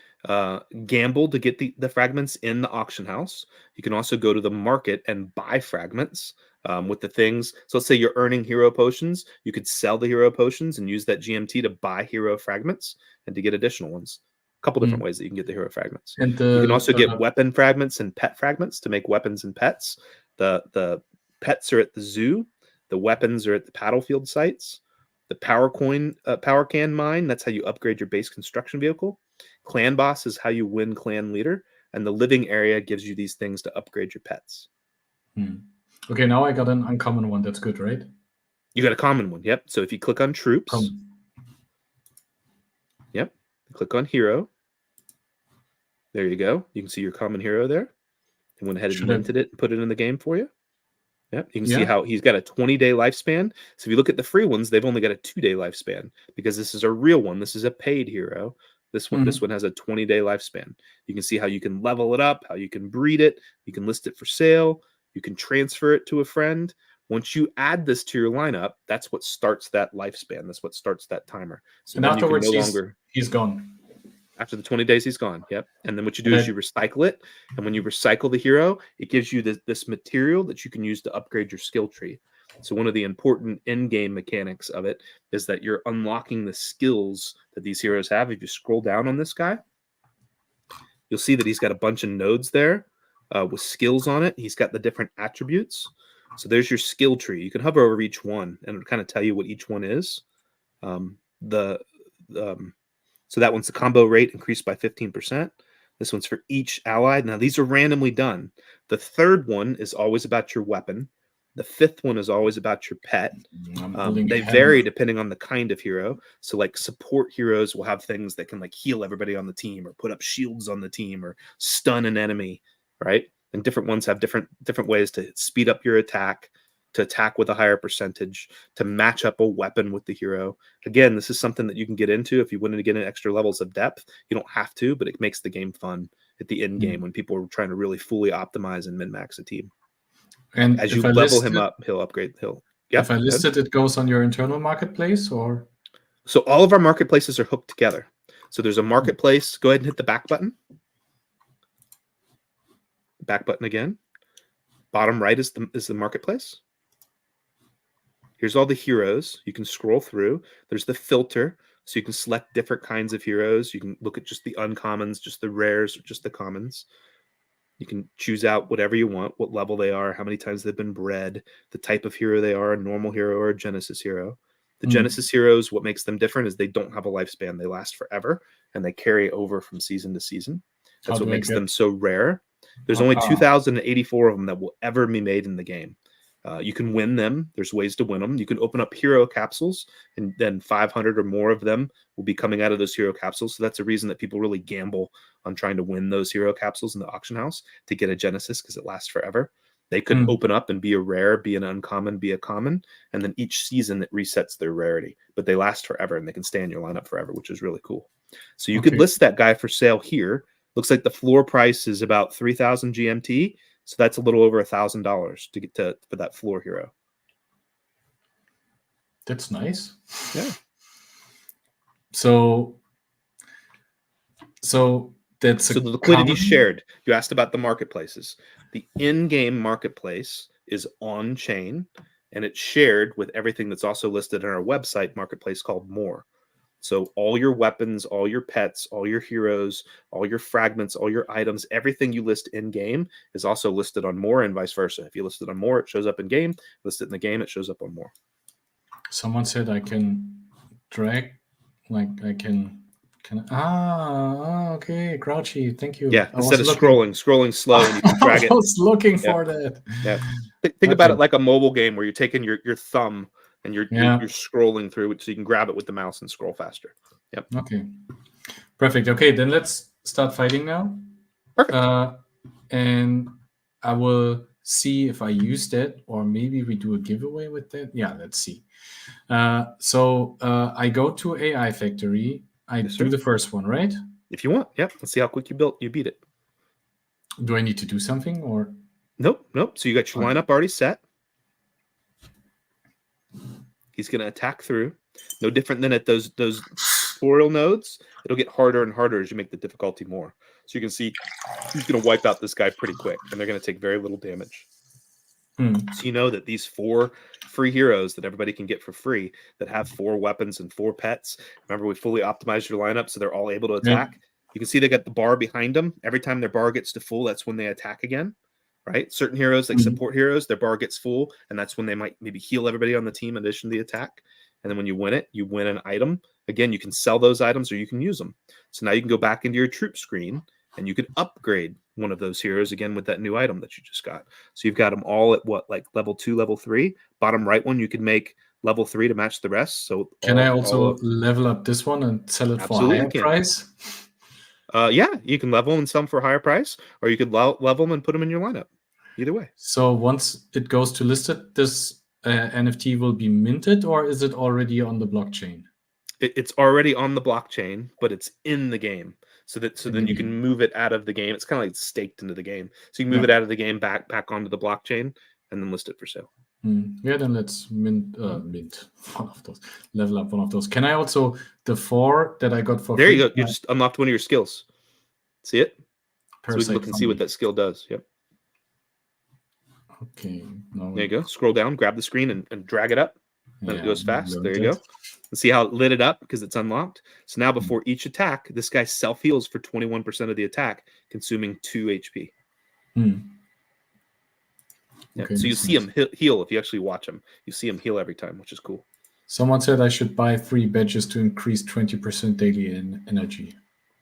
gamble to get the fragments in the auction house. You can also go to the market and buy fragments with the things. So let's say you're earning hero potions. You could sell the hero potions and use that GMT to buy hero fragments and to get additional ones. A couple different ways that you can get the hero fragments. And you can also get weapon fragments and pet fragments to make weapons and pets. The pets are at the zoo. The weapons are at the battlefield sites. The power can mine, that's how you upgrade your base construction vehicle. Clan boss is how you win clan leader. And the living area gives you these things to upgrade your pets. Okay, now I got an uncommon one. That's good, right? You got a common one. Yep. So if you click on troops, yep, click on hero. There you go. You can see your common hero there. I went ahead and minted it and put it in the game for you. Yep. You can see how he's got a 20-day lifespan. So if you look at the free ones, they've only got a 2-day lifespan because this is a real one. This is a paid hero. This one has a 20-day lifespan. You can see how you can level it up, how you can breed it. You can list it for sale. You can transfer it to a friend. Once you add this to your lineup, that's what starts that lifespan. That's what starts that timer. So and afterwards, he's gone. After the 20 days, he's gone. Yep. And then what you do is you recycle it. And when you recycle the hero, it gives you this material that you can use to upgrade your skill tree. So one of the important in-game mechanics of it is that you're unlocking the skills that these heroes have. If you scroll down on this guy, you'll see that he's got a bunch of nodes there with skills on it. He's got the different attributes. So there's your skill tree. You can hover over each one and it'll kind of tell you what each one is. So that one's the combo rate increased by 15%. This one's for each allied. Now, these are randomly done. The third one is always about your weapon. The fifth one is always about your pet. They vary depending on the kind of hero. So like support heroes will have things that can like heal everybody on the team or put up shields on the team or stun an enemy, right? And different ones have different ways to speed up your attack, to attack with a higher percentage, to match up a weapon with the hero. Again, this is something that you can get into if you want to get in extra levels of depth. You don't have to, but it makes the game fun at the end game when people are trying to really fully optimize and min-max a team. And as you level him up, he'll upgrade. If I list it, it goes on your internal marketplace, or? So all of our marketplaces are hooked together. So there's a marketplace. Go ahead and hit the back button. Back button again. Bottom right is the marketplace. Here's all the heroes. You can scroll through. There's the filter, so you can select different kinds of heroes. You can look at just the uncommons, just the rares, or just the commons. You can choose out whatever you want, what level they are, how many times they've been bred, the type of hero they are, a normal hero or a Genesis hero. The Genesis heroes, what makes them different is they don't have a lifespan. They last forever, and they carry over from season to season. That's what makes them so rare. There's only 2,084 of them that will ever be made in the game. You can win them. There's ways to win them. You can open up hero capsules, and then 500 or more of them will be coming out of those hero capsules. So that's a reason that people really gamble on trying to win those hero capsules in the auction house to get a Genesis, because it lasts forever. They could open up and be a rare, be an uncommon, be a common, and then each season it resets their rarity. But they last forever, and they can stay in your lineup forever, which is really cool. So you could list that guy for sale here. Looks like the floor price is about 3,000 GMT. So that's a little over $1,000 to get for that floor hero. That's nice. Yeah. So that's the liquidity shared. You asked about the marketplaces. The in-game marketplace is on chain, and it's shared with everything that's also listed on our website marketplace called More. So all your weapons, all your pets, all your heroes, all your fragments, all your items, everything you list in game is also listed on More, and vice versa. If you list it on More, it shows up in game. List it in the game, it shows up on More. Someone said I can drag, like I can. Okay, Grouchy, thank you. Yeah, instead of scrolling slow, and you can drag it. I was looking for that. Yeah, think about it like a mobile game where you're taking your thumb and you're scrolling through it, so you can grab it with the mouse and scroll faster. Yep. Okay. Perfect. Okay, then let's start fighting now. Perfect. And I will see if I use that, or maybe we do a giveaway with that. Yeah, let's see. So I go to AI Factory. I do the first one, right? If you want, yep. Let's see how quick you beat it. Do I need to do something, or? Nope. So you got your lineup already set. He's going to attack through. No different than at those tutorial nodes. It'll get harder and harder as you make the difficulty more. So you can see he's going to wipe out this guy pretty quick, and they're going to take very little damage. So you know that these 4 free heroes that everybody can get for free that have 4 weapons and 4 pets. Remember, we fully optimized your lineup so they're all able to attack. You can see they got the bar behind them. Every time their bar gets to full, that's when they attack again. right? Certain heroes, like Mhm. support heroes, their bar gets full, and that's when they might maybe heal everybody on the team in addition to the attack. And then when you win it, you win an item. Again, you can sell those items or you can use them. So now you can go back into your troop screen and you can upgrade one of those heroes again with that new item that you just got. So you've got them all at what, like level 2, level 3. Bottom right one, you can make level 3 to match the rest. So Can I all also of, level up this one and sell it for a absolutely higher can. price? Yeah, you can level them and sell them for a higher price, or you could level them and put them in your lineup. Either way. So once it goes to listed, this NFT will be minted, or is it already on the blockchain? It's already on the blockchain, but it's in the game. So In then the you can game. move it out of the game. It's kind of like staked into the game. So you can move Yeah. it out of the game back onto the blockchain and then list it for sale. Yeah, then let's mint one of those. Level up one of those. Can I also, the 4 that I got for There free? you go. You just unlocked one of your skills. See it? So we can look and see what that. that skill does. Yep. Okay. No. There you go. Scroll down, grab the screen, and drag it up. Then it goes fast. There you go. And see how it lit it up because it's unlocked. So now before each attack, this guy self heals for 21% of the attack, consuming 2 HP. Yeah. Okay, so you see him heal if you actually watch him. You see him heal every time, which is cool. Someone said I should buy 3 badges to increase 20% daily in energy.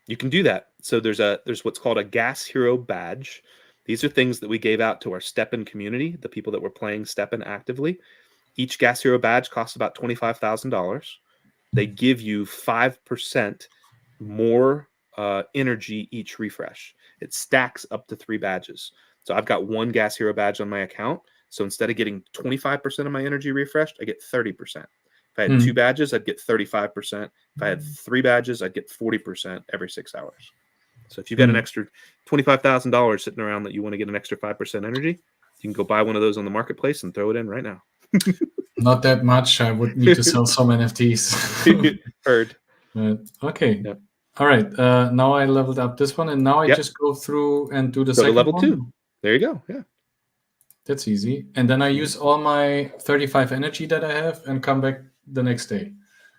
You can do that. So there's what's called a Gas Hero badge. These are things that we gave out to our STEPN community, the people that were playing STEPN actively. Each Gas Hero badge costs about $25,000. They give you 5% more energy each refresh. It stacks up to 3 badges. So I've got 1 Gas Hero badge on my account. So instead of getting 25% of my energy refreshed, I get 30%. If I had 2 badges, I'd get 35%. If I had 3 badges, I'd get 40% every 6 hours. So if you've got an extra $25,000 sitting around that you want to get an extra 5% energy, you can go buy one of those on the marketplace and throw it in right now. Not that much. I would need to sell some NFTs. Heard. Okay. Yep. All right. Now I leveled up this one, and now I just go through and do the second level one. 2. There you go. Yeah. That's easy. And then I use all my 35 energy that I have and come back the next day.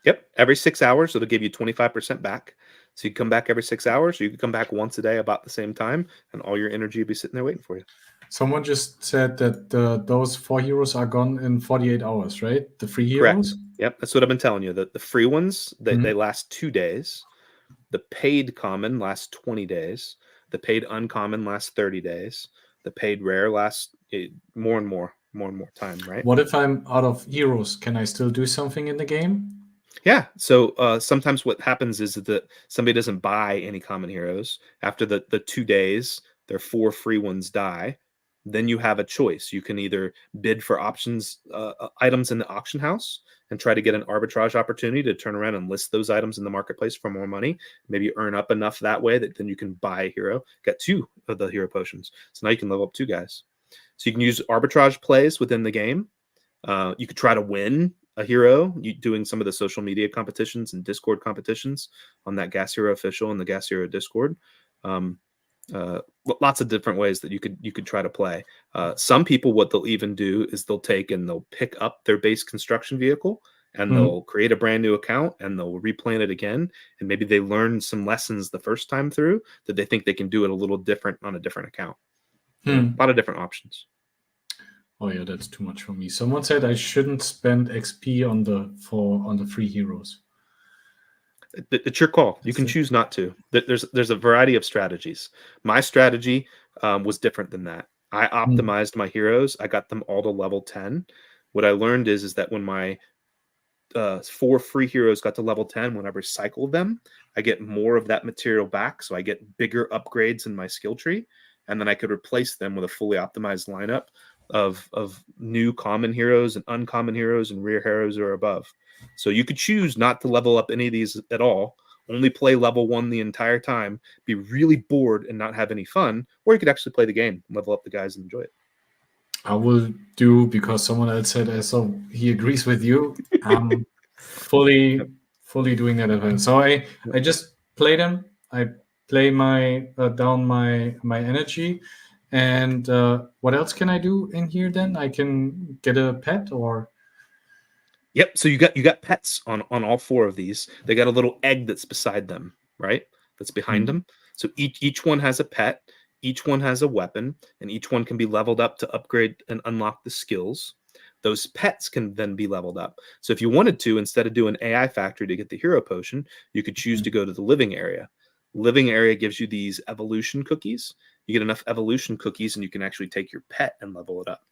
Yep. Every 6 hours, it'll give you 25% back. So you can come back every 6 hours, or you can come back once a day about the same time, and all your energy will be sitting there waiting for you. Someone just said that those 4 heroes are gone in 48 hours, right? The free heroes? Correct. Yep. That's what I've been telling you. The free ones, they last 2 days. The paid common lasts 20 days. The paid uncommon lasts 30 days. The paid rare lasts more and more time, right? What if I'm out of heroes? Can I still do something in the game? Yeah. So sometimes what happens is that somebody doesn't buy any common heroes. After the 2 days, their 4 free ones die. Then you have a choice. You can either bid for items in the auction house and try to get an arbitrage opportunity to turn around and list those items in the marketplace for more money. Maybe earn up enough that way that then you can buy a hero. Got 2 of the hero potions. So now you can level up 2 guys. So you can use arbitrage plays within the game. You could try to win a hero doing some of the social media competitions and Discord competitions on that Gas Hero official and the Gas Hero Discord. Lots of different ways that you could try to play. Some people, what they'll even do is they'll take and they'll pick up their base construction vehicle and they'll create a brand new account and they'll replan it again. And maybe they learn some lessons the first time through that they think they can do it a little different on a different account. A lot of different options. Oh yeah, that's too much for me. Someone said I shouldn't spend XP on the free heroes. It's your call. You can choose not to. There's a variety of strategies. My strategy was different than that. I optimized my heroes. I got them all to level 10. What I learned is that when my 4 free heroes got to level 10, when I recycled them, I get more of that material back. So I get bigger upgrades in my skill tree. And then I could replace them with a fully optimized lineup of new common heroes and uncommon heroes and rare heroes or above. So you could choose not to level up any of these at all, only play level 1 the entire time, be really bored and not have any fun, or you could actually play the game, level up the guys and enjoy it. I will do, because someone else said so he agrees with you. I'm fully doing that at home. So I just play them. I play my down my energy. And what else can I do in here then? I can get a pet or... Yep. So you got pets on all 4 of these. They got a little egg that's beside them, right? That's behind them. So each one has a pet. Each one has a weapon, and each one can be leveled up to upgrade and unlock the skills. Those pets can then be leveled up. So if you wanted to, instead of doing AI Factory to get the hero potion, you could choose to go to the living area. Living area gives you these evolution cookies. You get enough evolution cookies, and you can actually take your pet and level it up.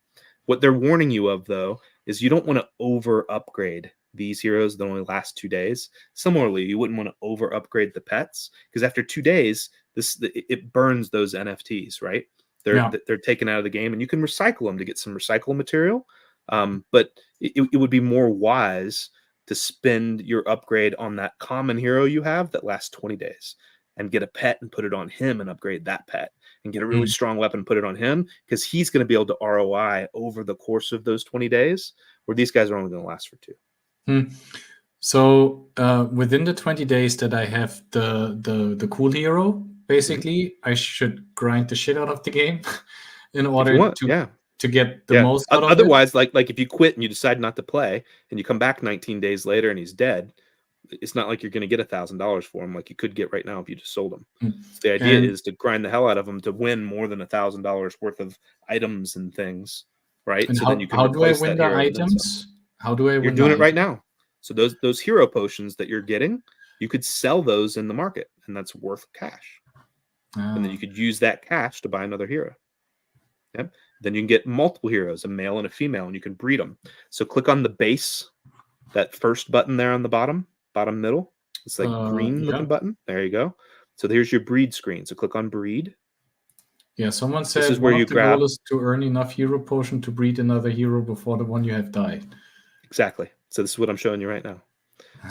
What they're warning you of, though, is you don't want to over upgrade these heroes that only last 2 days. Similarly, you wouldn't want to over upgrade the pets, because after 2 days, it burns those NFTs, right? They're taken out of the game, and you can recycle them to get some recycle material. But it would be more wise to spend your upgrade on that common hero you have that lasts 20 days and get a pet and put it on him and upgrade that pet and get a really strong weapon, put it on him, because he's going to be able to ROI over the course of those 20 days, where these guys are only going to last for 2. So within the 20 days that I have the cool hero, basically, I should grind the shit out of the game in order to get the most out of it. Otherwise, like if you quit and you decide not to play and you come back 19 days later and he's dead, it's not like you're going to get $1,000 for him like you could get right now if you just sold him. The idea is to grind the hell out of him to win more than $1,000 worth of items and things, right? So then you can. How do I win the items? How do I win? You're doing it right now. So those hero potions that you're getting, you could sell those in the market, and that's worth cash. And then you could use that cash to buy another hero. Yep. Then you can get multiple heroes, a male and a female, and you can breed them. So click on the base, that first button there on the bottom middle. It's like green looking button. There you go. So here's your breed screen. So click on breed. Yeah, someone said this is where the goal is to earn enough hero potion to breed another hero before the one you have died. Exactly. So this is what I'm showing you right now.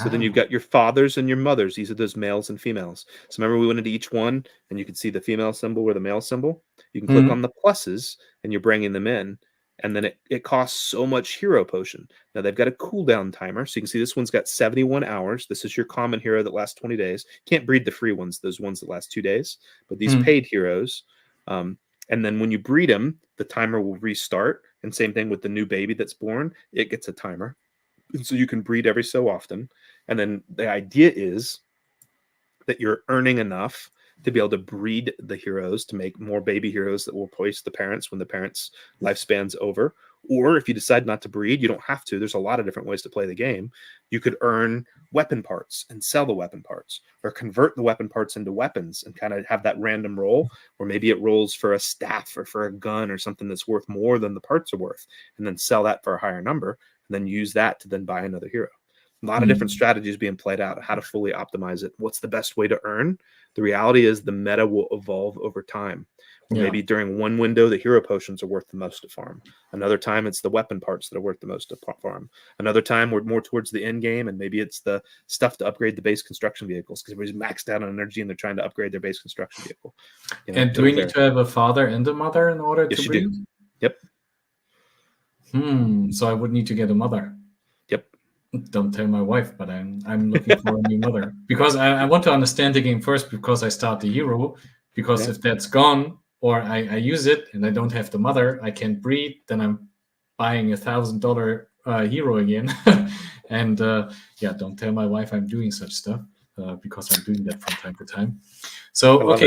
So then you've got your fathers and your mothers. These are those males and females. So remember, we went into each one, and you can see the female symbol or the male symbol. You can click on the pluses, and you're bringing them in. And then it costs so much hero potion. Now, they've got a cooldown timer. So you can see this one's got 71 hours. This is your common hero that lasts 20 days. Can't breed the free ones, those ones that last 2 days. But these paid heroes. And then when you breed them, the timer will restart. And same thing with the new baby that's born. It gets a timer. And so you can breed every so often. And then the idea is that you're earning enough to be able to breed the heroes to make more baby heroes that will replace the parents when the parents' lifespan's over. Or if you decide not to breed, you don't have to. There's a lot of different ways to play the game. You could earn weapon parts and sell the weapon parts, or convert the weapon parts into weapons and kind of have that random roll, or maybe it rolls for a staff or for a gun or something that's worth more than the parts are worth, and then sell that for a higher number, and then use that to then buy another hero. A lot of different strategies being played out, how to fully optimize it. What's the best way to earn? The reality is the meta will evolve over time. Maybe during one window, the hero potions are worth the most to farm. Another time, it's the weapon parts that are worth the most to farm. Another time, we're more towards the end game, and maybe it's the stuff to upgrade the base construction vehicles because everybody's maxed out on energy and they're trying to upgrade their base construction vehicle. And do we need to have a father and a mother in order to breed? Yep. So I would need to get a mother. Yep. Don't tell my wife, but I'm looking for a new mother because I want to understand the game first because I start the hero. Because if that's gone or I use it and I don't have the mother, I can't breed. Then I'm buying $1,000 hero again. And don't tell my wife I'm doing such stuff because I'm doing that from time to time. So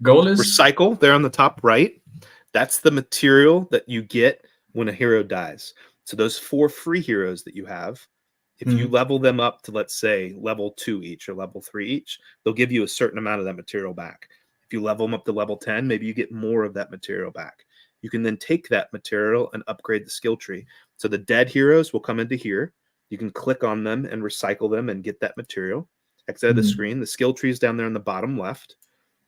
goal is recycle. There on the top right. That's the material that you get when a hero dies. So those 4 free heroes that you have, if you level them up to, let's say, level 2 each or level 3 each, they'll give you a certain amount of that material back. If you level them up to level 10, maybe you get more of that material back. You can then take that material and upgrade the skill tree. So the dead heroes will come into here. You can click on them and recycle them and get that material. Exit of the screen. The skill tree is down there on the bottom left.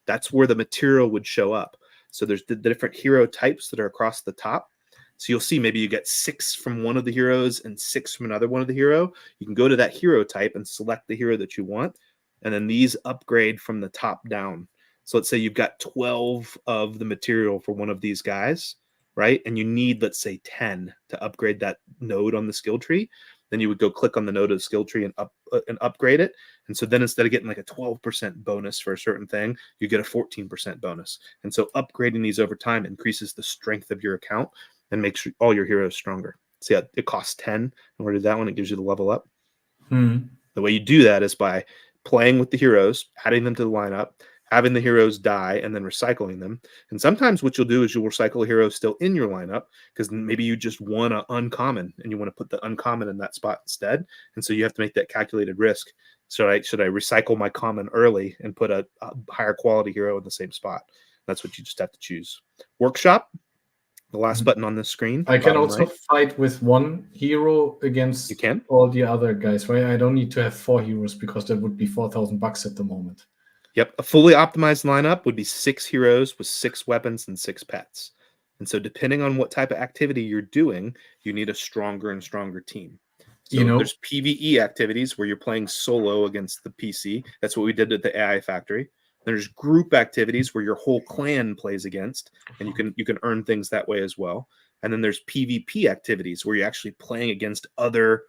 That's where the material would show up. So there's the different hero types that are across the top. So you'll see maybe you get 6 from one of the heroes and 6 from another one of the hero. You can go to that hero type and select the hero that you want. And then these upgrade from the top down. So let's say you've got 12 of the material for one of these guys, right? And you need, let's say, 10 to upgrade that node on the skill tree. Then you would go click on the node of the skill tree and upgrade it. And so then instead of getting like a 12% bonus for a certain thing, you get a 14% bonus. And so upgrading these over time increases the strength of your account and makes all your heroes stronger. See, it costs 10 in order to do that one. It gives you the level up. The way you do that is by playing with the heroes, adding them to the lineup, having the heroes die and then recycling them. And sometimes what you'll do is you'll recycle a hero still in your lineup because maybe you just want an uncommon and you want to put the uncommon in that spot instead. And so you have to make that calculated risk. Should I recycle my common early and put a higher quality hero in the same spot? That's what you just have to choose. Workshop, the last button on the screen. I can also right. fight with one hero against You can. all the other guys, right? I don't need to have 4 heroes because that would be $4,000 at the moment. Yep. A fully optimized lineup would be 6 heroes with 6 weapons and 6 pets. And so depending on what type of activity you're doing, you need a stronger and stronger team. So there's PvE activities where you're playing solo against the PC. That's what we did at the AI Factory. There's group activities where your whole clan plays against, and you can earn things that way as well. And then there's PvP activities where you're actually playing against other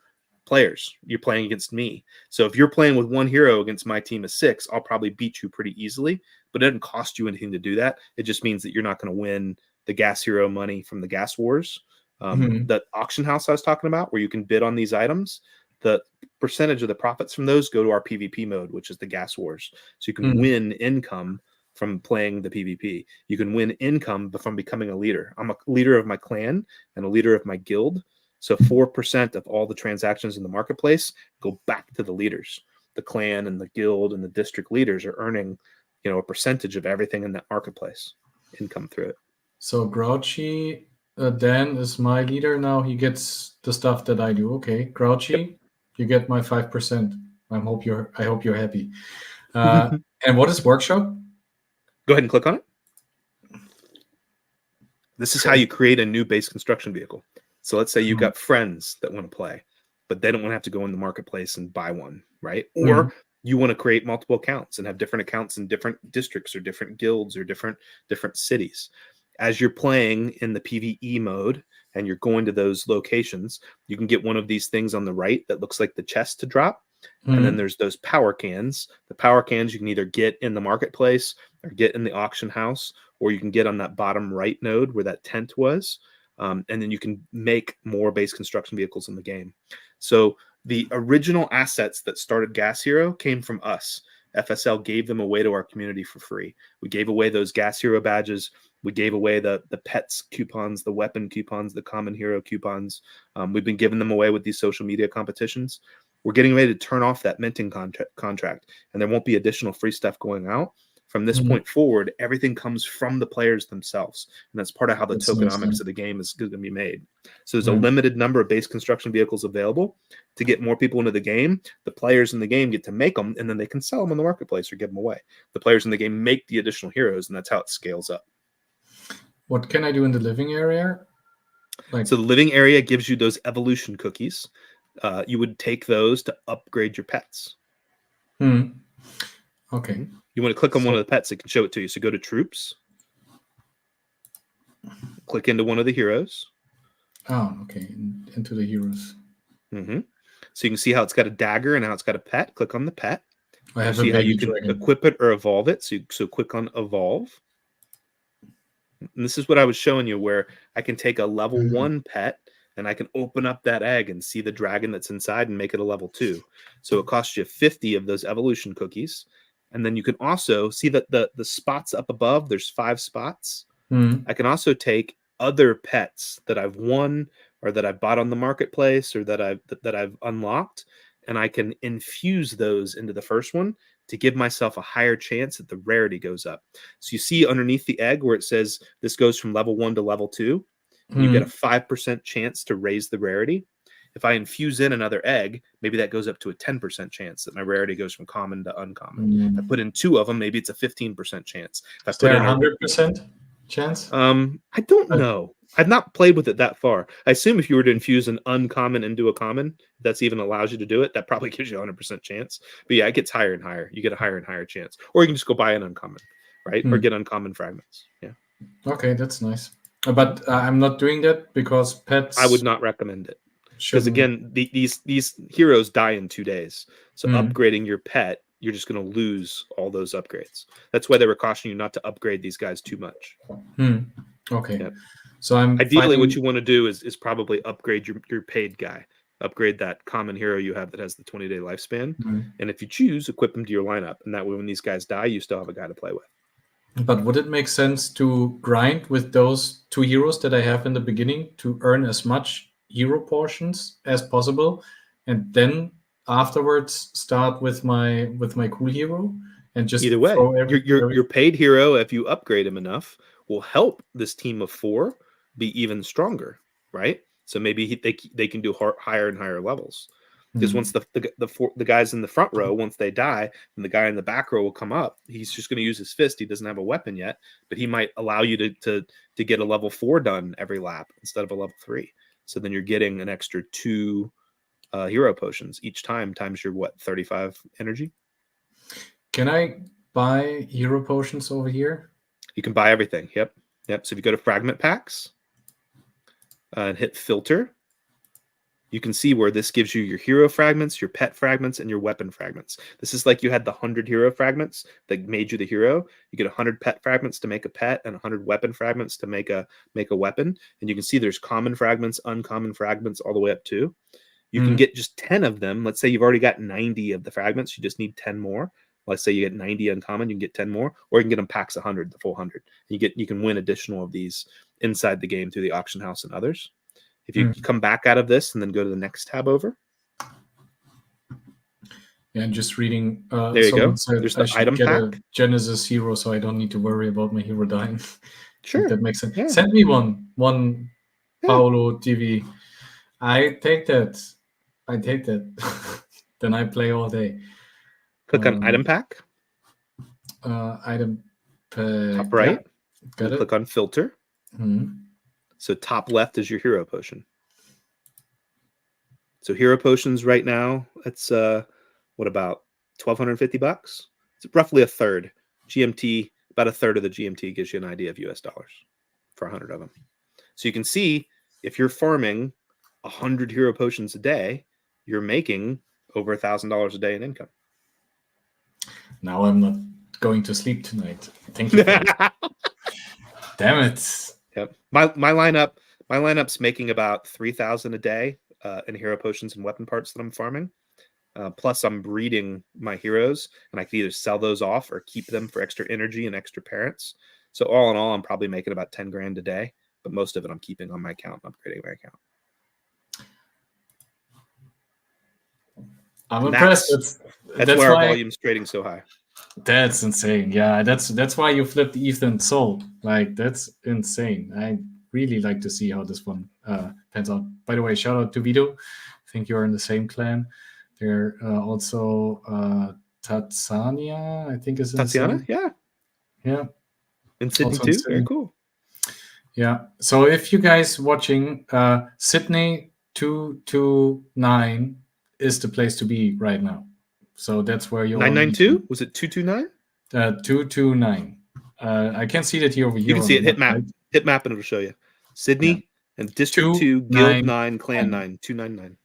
players. You're playing against me. So if you're playing with one hero against my team of 6, I'll probably beat you pretty easily, but it doesn't cost you anything to do that. It just means that you're not going to win the gas hero money from the gas wars. The auction house I was talking about, where you can bid on these items, the percentage of the profits from those go to our PvP mode, which is the gas wars. So you can win income from playing the PvP. You can win income from becoming a leader. I'm a leader of my clan and a leader of my guild. So 4% of all the transactions in the marketplace go back to the leaders. The clan and the guild and the district leaders are earning, a percentage of everything in that marketplace, income through it. So Grouchy Dan is my leader now. He gets the stuff that I do. Okay, Grouchy, you get my 5%. I hope you're happy. And what is Workshop? Go ahead and click on it. This is how you create a new base construction vehicle. So let's say you've got friends that want to play, but they don't want to have to go in the marketplace and buy one, right? Or you want to create multiple accounts and have different accounts in different districts or different guilds or different cities. As you're playing in the PvE mode and you're going to those locations, you can get one of these things on the right that looks like the chest to drop. And then there's those power cans. The power cans you can either get in the marketplace or get in the auction house, or you can get on that bottom right node where that tent was. And then you can make more base construction vehicles in the game. So the original assets that started Gas Hero came from us. FSL gave them away to our community for free. We gave away those Gas Hero badges. We gave away the pets coupons, the weapon coupons, the common hero coupons. We've been giving them away with these social media competitions. We're getting ready to turn off that minting contract, and there won't be additional free stuff going out. From this point forward, everything comes from the players themselves, and that's part of how the tokenomics of the game is going to be made. So there's a limited number of base construction vehicles available. To get more people into the game, the players in the game get to make them, and then they can sell them in the marketplace or give them away. The players in the game make the additional heroes, and that's how it scales up. What can I do in the living area? So the living area gives you those evolution cookies. You would take those to upgrade your pets. Okay. You want to click on one of the pets, it can show it to you. So go to troops, click into one of the heroes. Oh, okay. Into the heroes. So you can see how it's got a dagger and how it's got a pet. Click on the pet. I have see how you can equip it or evolve it. So click on evolve. And this is what I was showing you, where I can take a level 1 pet and I can open up that egg and see the dragon that's inside and make it a level 2. So it costs you 50 of those evolution cookies. And then you can also see that the spots up above, there's 5 spots. I can also take other pets that I've won or that I've bought on the marketplace or that I've unlocked, and I can infuse those into the first one to give myself a higher chance that the rarity goes up. So you see underneath the egg where it says this goes from level 1 to level 2, you get a 5% chance to raise the rarity. If I infuse in another egg, maybe that goes up to a 10% chance that my rarity goes from common to uncommon. If I put in 2 of them, maybe it's a 15% chance. If I put in 100% chance? I don't know. I've not played with it that far. I assume if you were to infuse an uncommon into a common, that's even allows you to do it. That probably gives you a 100% chance. But yeah, it gets higher and higher. You get a higher and higher chance. Or you can just go buy an uncommon, right? Or get uncommon fragments. Yeah. Okay, that's nice. But I'm not doing that because pets. I would not recommend it. Because again, these heroes die in 2 days. So upgrading your pet, you're just going to lose all those upgrades. That's why they were cautioning you not to upgrade these guys too much. Okay. Yep. So I'm ideally what you want to do is probably upgrade your paid guy. upgrade that common hero you have that has the 20-day lifespan. Mhm. And if you choose, equip them to your lineup. And that way, when these guys die, you still have a guy to play with. But would it make sense to grind with those 2 heroes that I have in the beginning to earn as much hero portions as possible, and then afterwards start with my cool hero and just Either way, throw your paid hero, if you upgrade him enough, will help this team of 4 be even stronger, right? So maybe they can do higher and higher levels. Because once the guys in the front row, once they die, and the guy in the back row will come up, he's just going to use his fist. He doesn't have a weapon yet, but he might allow you to get a level 4 done every lap instead of a level 3. So then you're getting an extra 2 hero potions each time times your 35 energy. Can I buy hero potions over here? You can buy everything. Yep. So if you go to fragment packs and hit filter, you can see where this gives you your hero fragments, your pet fragments, and your weapon fragments. This is like you had the 100 hero fragments that made you the hero. You get 100 pet fragments to make a pet and 100 weapon fragments to make a weapon. And you can see there's common fragments, uncommon fragments, all the way up to. You can get just 10 of them. Let's say you've already got 90 of the fragments. You just need 10 more. Let's say you get 90 uncommon, you can get 10 more, or you can get them packs 100, the full 100. You can win additional of these inside the game through the auction house and others. If you come back out of this and then go to the next tab over. Yeah, and just reading. There you go. There's the item pack. A Genesis hero, so I don't need to worry about my hero dying. Sure, that makes sense. Yeah. Send me one Paolo TV. I take that. Then I play all day. Click on item pack. Item pack. Top right. Yeah, click on filter. Mm-hmm. So top left is your hero potion. So hero potions right now, it's what about $1,250? It's roughly a third. GMT, about a third of the GMT gives you an idea of US dollars for 100 of them. So you can see if you're farming 100 hero potions a day, you're making over $1,000 a day in income. Now I'm not going to sleep tonight. Thank you. Damn it. Yep. My lineup's making about 3,000 a day in hero potions and weapon parts that I'm farming. Plus I'm breeding my heroes, and I can either sell those off or keep them for extra energy and extra parents. So all in all, I'm probably making about 10 grand a day, but most of it I'm keeping on my account, upgrading my account. I'm impressed. That's why our volume's trading so high. That's insane. Yeah, that's why you flipped Ethan Soul. Like, that's insane. I really like to see how this one pans out. By the way, shout out to Vito. I think you're in the same clan. There also Tatsania, I think is Tatiana. Yeah. In Sydney too. Very cool. Yeah. So if you guys watching, Sydney 229 is the place to be right now. So that's where you're 992. Was it 229? 229. I can't see that here over here. You can see it. Hit map. Right? Hit map and it'll show you. Sydney and District 2, Guild 9, Clan 9, 299.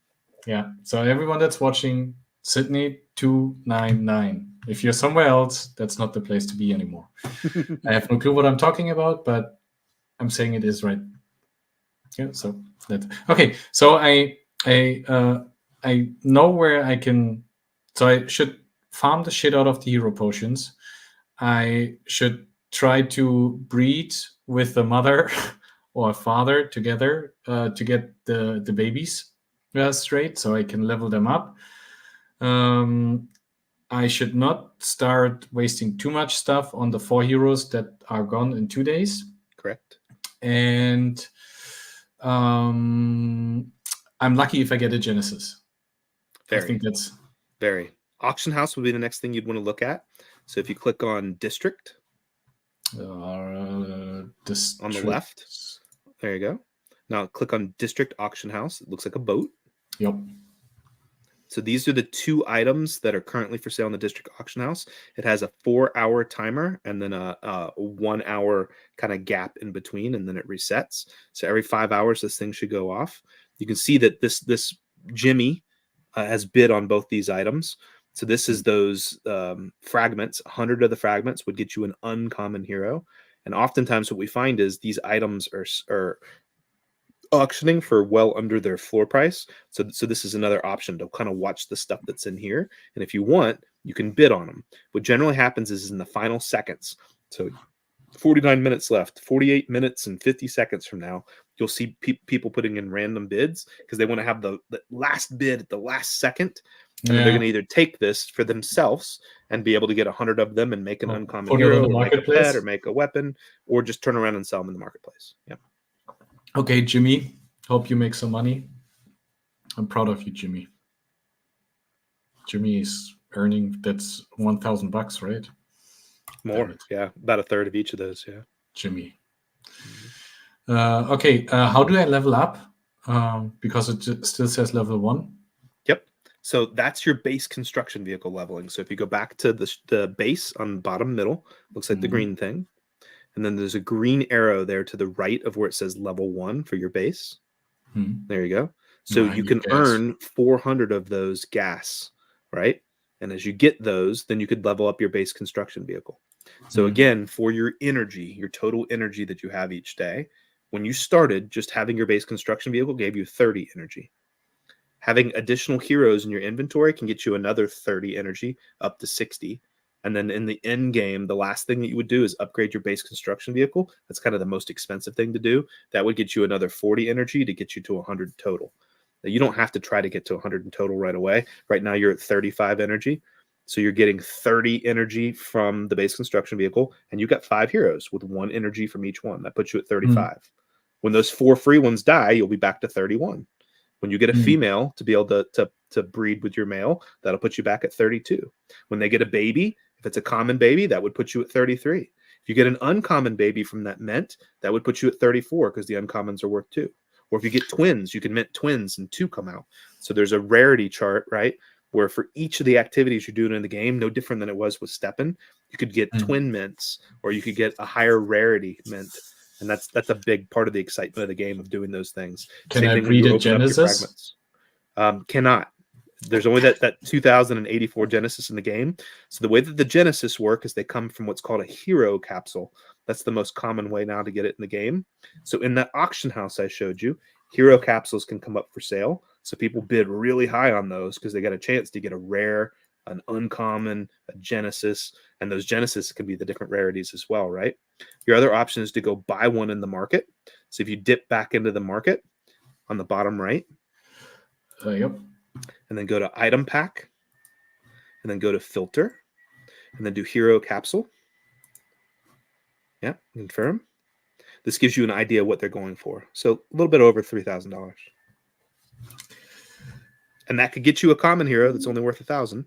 Yeah. So everyone that's watching, Sydney 299. If you're somewhere else, that's not the place to be anymore. I have no clue what I'm talking about, but I'm saying it is right. Yeah. So that. Okay. So I know where I can. So I should farm the shit out of the hero potions. I should try to breed with the mother or father together to get the babies straight, so I can level them up. I should not start wasting too much stuff on the 4 heroes that are gone in 2 days. Correct. And I'm lucky if I get a Genesis. I think that's very. Auction house would be the next thing you'd want to look at. So if you click on district, on the left, there you go. Now click on district auction house. It looks like a boat. Yep. So these are the 2 items that are currently for sale in the district auction house. It has a 4-hour timer and then a 1-hour kind of gap in between, and then it resets. So every 5 hours, this thing should go off. You can see that this Jimmy has bid on both these items. So this is those fragments. 100 of the fragments would get you an uncommon hero. And oftentimes what we find is these items are auctioning for well under their floor price. So this is another option to kind of watch the stuff that's in here. And if you want, you can bid on them. What generally happens is in the final seconds. So 49 minutes left, 48 minutes and 50 seconds from now, you'll see people putting in random bids because they want to have the last bid at the last second. And then they're going to either take this for themselves and be able to get 100 of them and make an uncommon hero, or make a pet, or make a weapon, or just turn around and sell them in the marketplace. Yeah. Okay, Jimmy. Hope you make some money. I'm proud of you, Jimmy. Jimmy is earning, that's $1,000, right? More, yeah. About a third of each of those, yeah. Jimmy. Okay, how do I level up? Because it still says level 1. Yep. So that's your base construction vehicle leveling. So if you go back to the base on the bottom middle, looks like the green thing. And then there's a green arrow there to the right of where it says level 1 for your base. There you go. So you can earn 400 of those gas, right? And as you get those, then you could level up your base construction vehicle. So again, for your energy, your total energy that you have each day, when you started, just having your base construction vehicle gave you 30 energy. Having additional heroes in your inventory can get you another 30 energy, up to 60. And then in the end game, the last thing that you would do is upgrade your base construction vehicle. That's kind of the most expensive thing to do. That would get you another 40 energy to get you to 100 total. Now, you don't have to try to get to 100 in total right away. Right now, you're at 35 energy. So you're getting 30 energy from the base construction vehicle, and you got 5 heroes with 1 energy from each one. That puts you at 35. When those 4 free ones die, you'll be back to 31. When you get a female to be able to breed with your male, that'll put you back at 32. When they get a baby, if it's a common baby, that would put you at 33. If you get an uncommon baby from that mint, that would put you at 34 because the uncommons are worth 2. Or if you get twins, you can mint twins and 2 come out. So there's a rarity chart, right? Where for each of the activities you're doing in the game, no different than it was with Steppen, you could get twin mints, or you could get a higher rarity mint. And that's a big part of the excitement of the game of doing those things. Can I breed a Genesis? Cannot. There's only that 2084 Genesis in the game. So the way that the Genesis work is they come from what's called a hero capsule. That's the most common way now to get it in the game. So in that auction house I showed you, hero capsules can come up for sale. So people bid really high on those because they got a chance to get a rare, an uncommon, a Genesis, and those Genesis can be the different rarities as well, right? Your other option is to go buy one in the market. So if you dip back into the market on the bottom right, yep, and then go to item pack, and then go to filter, and then do hero capsule. Yeah, confirm. This gives you an idea of what they're going for. So a little bit over $3,000. And that could get you a common hero that's only worth 1,000,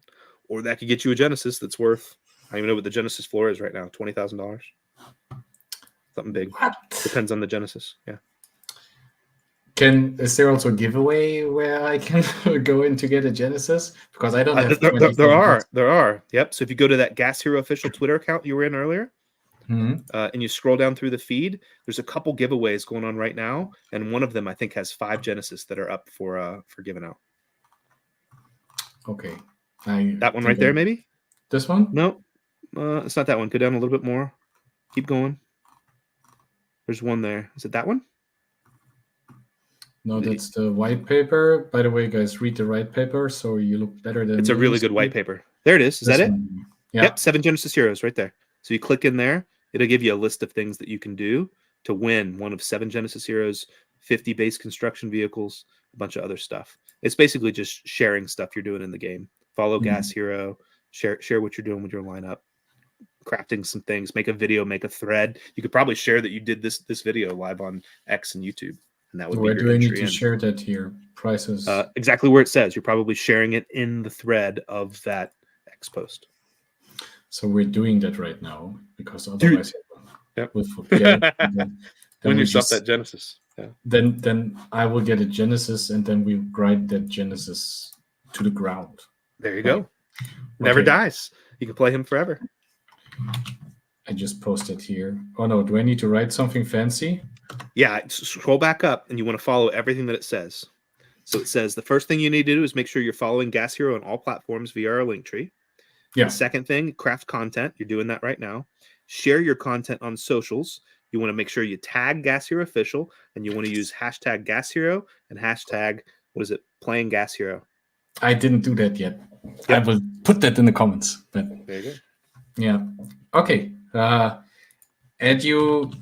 or that could get you a Genesis that's worth, I don't even know what the Genesis floor is right now, $20,000. Something big. What? Depends on the Genesis. Yeah. Is there also a giveaway where I can go in to get a Genesis? Because I don't have. There are. Yep. So if you go to that Gas Hero official Twitter account you were in earlier, and you scroll down through the feed, there's a couple giveaways going on right now, and one of them I think has 5 Genesis that are up for giving out. Okay. That one right there, maybe? This one? No, it's not that one. Go down a little bit more. Keep going. There's one there. Is it that one? No, that's the white paper. By the way, guys, read the white paper so you look better than. It's a really good white paper. There it is. Is that it? Yeah. Yep, 7 Genesis heroes right there. So you click in there. It'll give you a list of things that you can do to win one of 7 Genesis heroes, 50 base construction vehicles, a bunch of other stuff. It's basically just sharing stuff you're doing in the game. Follow Gas Hero, share what you're doing with your lineup, crafting some things, make a video, make a thread. You could probably share that you did this video live on X and YouTube. And that would Where be do I need to share that here? Prices. Exactly where it says. You're probably sharing it in the thread of that X post. So we're doing that right now because otherwise we'll forget it. Then win yourself that Genesis. Yeah. Then I will get a Genesis, and then we grind that Genesis to the ground. There you go. Never dies. You can play him forever. I just posted here. Oh no, do I need to write something fancy? Yeah, scroll back up and you want to follow everything that it says. So it says the first thing you need to do is make sure you're following Gas Hero on all platforms via our link tree. Yeah. The second thing, craft content. You're doing that right now. Share your content on socials. you want to make sure you tag Gas Hero Official, and you want to use hashtag Gas Hero and hashtag, what is it, Playing Gas Hero. I didn't do that yet. Yep. I will put that in the comments. But There you go. yeah. Okay. Educating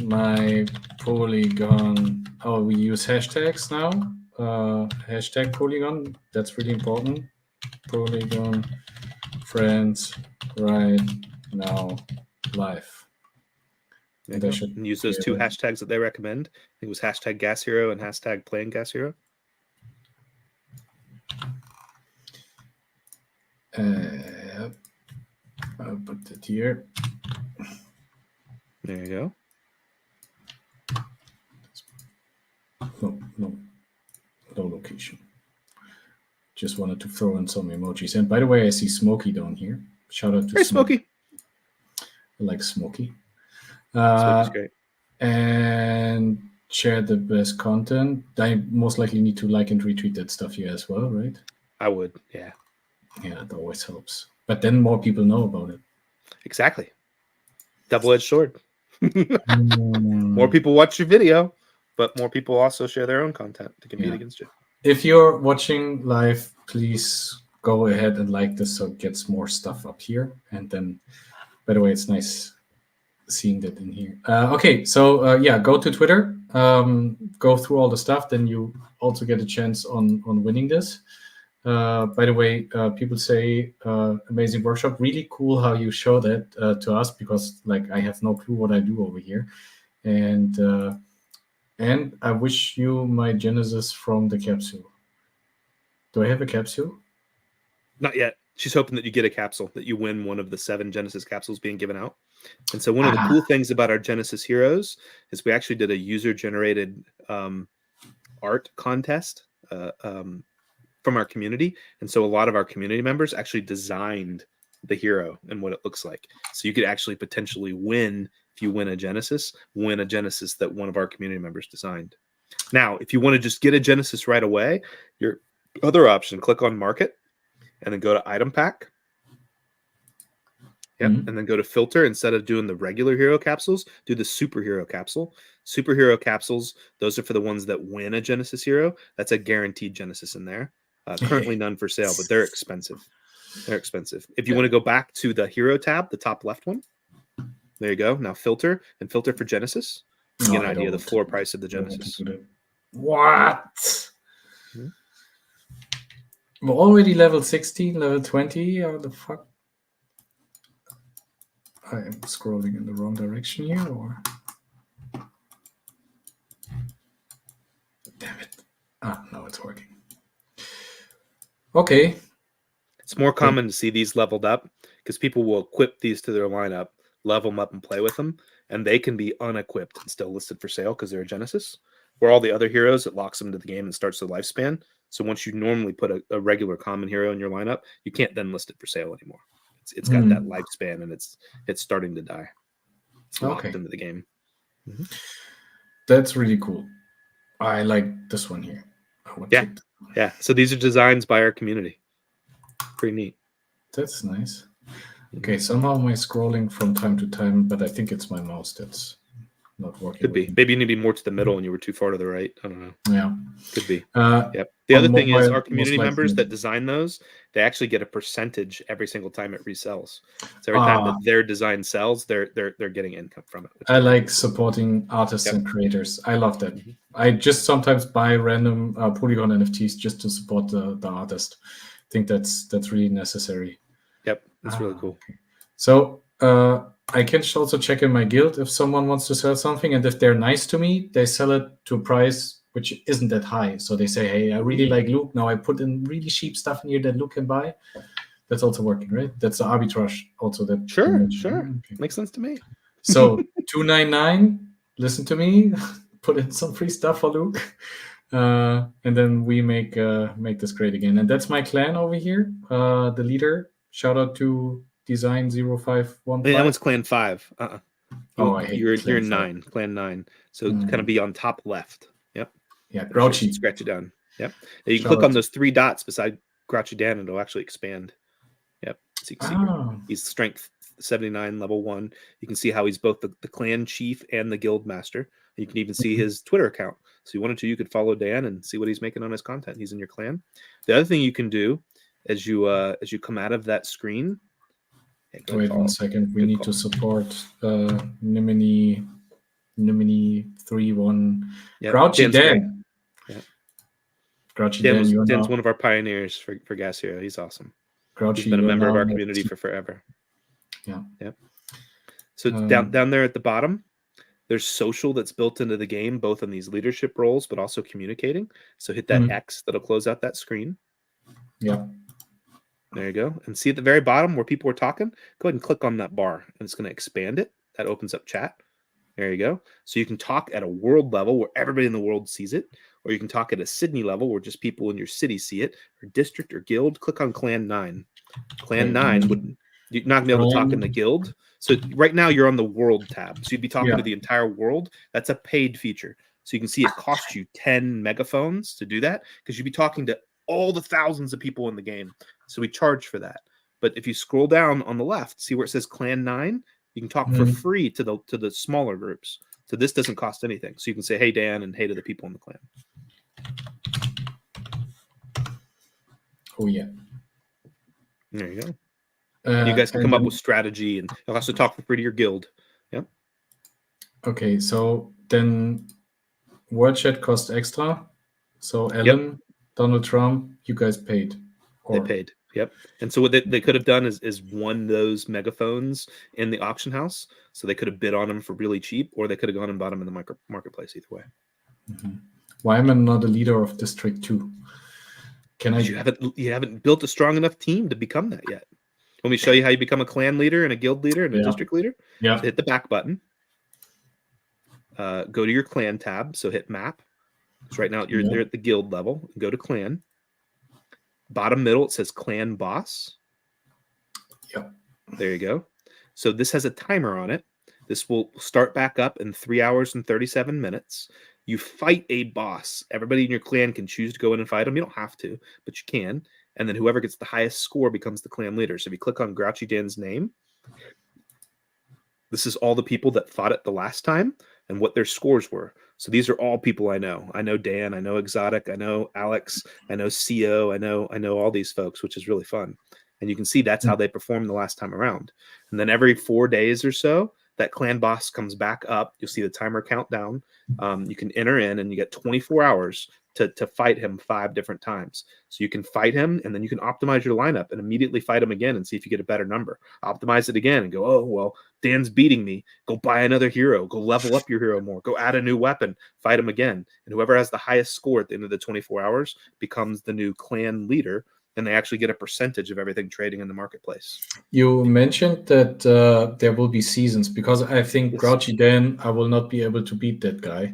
my Polygon. Oh, we use hashtags now. Hashtag Polygon. That's really important. Polygon friends right now live. And I should use those two hashtags that they recommend. I think it was hashtag Gas Hero and hashtag Playing Gas Hero. I'll put it here. There you go. No location. Just wanted to throw in some emojis. And by the way, I see Smokey down here. Shout out to Hey, Smokey. I like Smokey. Smokey's great. And share the best content. I most likely need to like and retweet that stuff here as well, right? I would, yeah. Yeah, it always helps. But then more people know about it. Exactly. Double-edged sword. More people watch your video, but more people also share their own content to compete against you. If you're watching live, please go ahead and like this so it gets more stuff up here. And then, by the way, it's nice seeing that in here. Okay, so go to Twitter, go through all the stuff, then you also get a chance on winning this. By the way, people say amazing workshop. Really cool how you show that to us, because like I have no clue what I do over here. And I wish you my Genesis from the capsule. Do I have a capsule? Not yet. She's hoping that you get a capsule, that you win one of the 7 Genesis capsules being given out. And so one of the cool things about our Genesis Heroes is we actually did a user-generated art contest from our community. And so a lot of our community members actually designed the hero and what it looks like. So you could actually potentially win, if you win a Genesis that one of our community members designed. Now, if you want to just get a Genesis right away, your other option, click on Market and then go to Item Pack. Yep. And then go to Filter. Instead of doing the regular hero capsules, do the superhero capsule. Superhero capsules, those are for the ones that win a Genesis hero. That's a guaranteed Genesis in there. Currently none for sale, but they're expensive. They're expensive. If you want to go back to the hero tab, the top left one, there you go. Now filter and filter for Genesis. You get an idea of the floor price of the Genesis. What? We're already level 16, level 20. How the fuck? I am scrolling in the wrong direction here, or? Damn it. No, it's working. Okay. It's more common to see these leveled up because people will equip these to their lineup, level them up and play with them, and they can be unequipped and still listed for sale because they're a Genesis. Where all the other heroes, it locks them to the game and starts the lifespan. So once you normally put a regular common hero in your lineup, you can't then list it for sale anymore. It's got that lifespan and it's starting to die. It's locked into the game. That's really cool. I like this one here. Yeah. So these are designs by our community. Pretty neat. That's nice. Okay, somehow my scrolling from time to time, but I think it's my mouse that's not working. Could be. Maybe you need to be more to the middle and you were too far to the right. I don't know. Yeah. Could be. Yep. The other thing is our community members that design those, they actually get a percentage every single time it resells. So every time that their design sells, they're getting income from it. I like supporting artists and creators. I love that. I just sometimes buy random Polygon NFTs just to support the artist. I think that's really necessary. Yep, that's really cool. Okay. So I can also check in my guild if someone wants to sell something, and if they're nice to me, they sell it to a price which isn't that high. So they say, hey, I really like Luke. Now I put in really cheap stuff in here that Luke can buy. That's also working, right? That's the arbitrage also. That Sure. Makes sense to me. So $2.99, listen to me, put in some free stuff for Luke. And then we make this great again. And that's my clan over here. The leader, shout out to Design0515. That one's clan 5. Oh, I hate you're 9, clan 9. So it's kind of be on top left. Yep. Yeah, Grouchy. Scratch it down. Yep. And you can click on those 3 dots beside Grouchy Dan and it'll actually expand. Yep. So you can see he's strength 79 level 1. You can see how he's both the clan chief and the guild master. You can even see his Twitter account. So you wanted to, you could follow Dan and see what he's making on his content. He's in your clan. The other thing you can do as you come out of that screen. Hey, wait 1 second. We need to support Nimini 3-1. Yep. Grouchy Dan. Yeah. Grouchy Dan's one of our pioneers for Gas Hero. He's awesome. Grouchy, he's been a member of our community for forever. Yeah. Yep. So down there at the bottom, there's social that's built into the game, both in these leadership roles, but also communicating. So hit that X that'll close out that screen. Yeah. There you go. And see at the very bottom where people are talking, go ahead and click on that bar and it's going to expand it. That opens up chat. There you go. So you can talk at a world level where everybody in the world sees it, or you can talk at a Sydney level where just people in your city see it, or district or guild. Click on Clan 9. Clan 9 would you're not going to be able to talk in the guild. So right now you're on the world tab. So you'd be talking to the entire world. That's a paid feature. So you can see it costs you 10 megaphones to do that because you'd be talking to all the thousands of people in the game. So we charge for that. But if you scroll down on the left, see where it says Clan 9, you can talk for free to the smaller groups. So this doesn't cost anything. So you can say, hey, Dan, and hey to the people in the clan. Oh, yeah. There you go. You guys can come up with strategy, and you'll also talk for free to your guild. Yep. Okay, so then word chat cost extra. So Ellen, Donald Trump, you guys paid. They paid. Yep. And so what they could have done is won those megaphones in the auction house. So they could have bid on them for really cheap, or they could have gone and bought them in the marketplace. Either way. Why am I not a leader of District 2? You haven't built a strong enough team to become that yet. Let me show you how you become a clan leader and a guild leader and a district leader. Yeah. So hit the back button. Go to your clan tab. So hit map. So right now you're there at the guild level. Go to clan. Bottom middle, it says clan boss. Yep. There you go. So this has a timer on it. This will start back up in 3 hours and 37 minutes. You fight a boss. Everybody in your clan can choose to go in and fight them. You don't have to, but you can. And then whoever gets the highest score becomes the clan leader. So if you click on Grouchy Dan's name, this is all the people that fought it the last time and what their scores were. So these are all people I know. I know Dan, I know Exotic, I know Alex, I know CO, I know all these folks, which is really fun. And you can see that's how they performed the last time around. And then every 4 days or so, that clan boss comes back up. You'll see the timer count down. You can enter in and you get 24 hours to fight him 5 different times. So you can fight him and then you can optimize your lineup and immediately fight him again and see if you get a better number. Optimize it again and go, oh, well, Dan's beating me. Go buy another hero. Go level up your hero more. Go add a new weapon. Fight him again. And whoever has the highest score at the end of the 24 hours becomes the new clan leader. And they actually get a percentage of everything trading in the marketplace. You mentioned that there will be seasons because I think Grouchy Dan, I will not be able to beat that guy.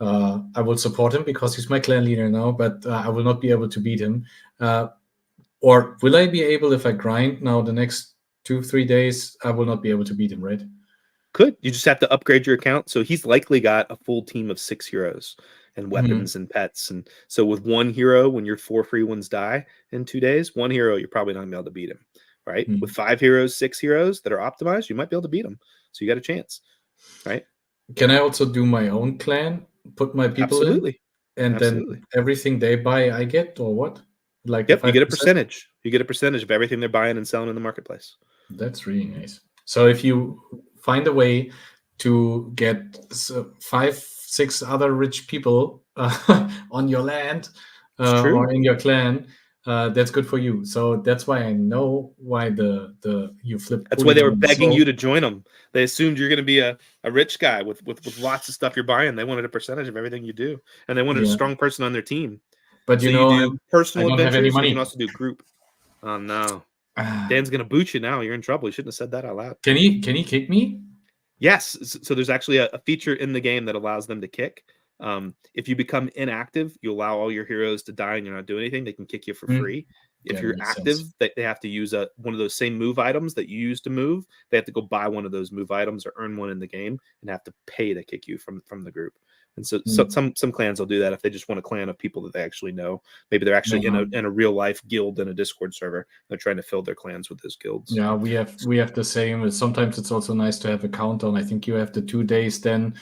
I will support him because he's my clan leader now, but I will not be able to beat him. Or will I be able, if I grind now the next 2-3 days, I will not be able to beat him, right? Could. You just have to upgrade your account. So he's likely got a full team of 6 heroes and weapons and pets. And so with one hero, when your 4 free ones die in 2 days, one hero, you're probably not going to be able to beat him, right? With 5 heroes, 6 heroes that are optimized, you might be able to beat them. So you got a chance, right? Can I also do my own clan? Put my people in? And then everything they buy, I get, or what? Like, yep, you get a percentage. You get a percentage of everything they're buying and selling in the marketplace. That's really nice. So if you find a way to get 5-6 other rich people on your land or in your clan, that's good for you. So that's why I know why you flip. That's why they were begging you to join them. They assumed you're going to be a rich guy with lots of stuff you're buying. They wanted a percentage of everything you do, and they wanted a strong person on their team. But so you know, do personal I don't adventures. Have any money. You can also do group. Oh no, Dan's going to boot you now. You're in trouble. You shouldn't have said that out loud. Can he kick me? Yes. So there's actually a feature in the game that allows them to kick. If you become inactive, you allow all your heroes to die and you're not doing anything, they can kick you for free. if you're active, they have to use one of those same move items that you use to move. They have to go buy one of those move items or earn one in the game and have to pay to kick you from the group. And so some clans will do that if they just want a clan of people that they actually know. Maybe they're actually in a real life guild in a Discord server. They're trying to fill their clans with those guilds. Yeah, we have the same. Sometimes it's also nice to have a countdown. I think you have the 2 days then,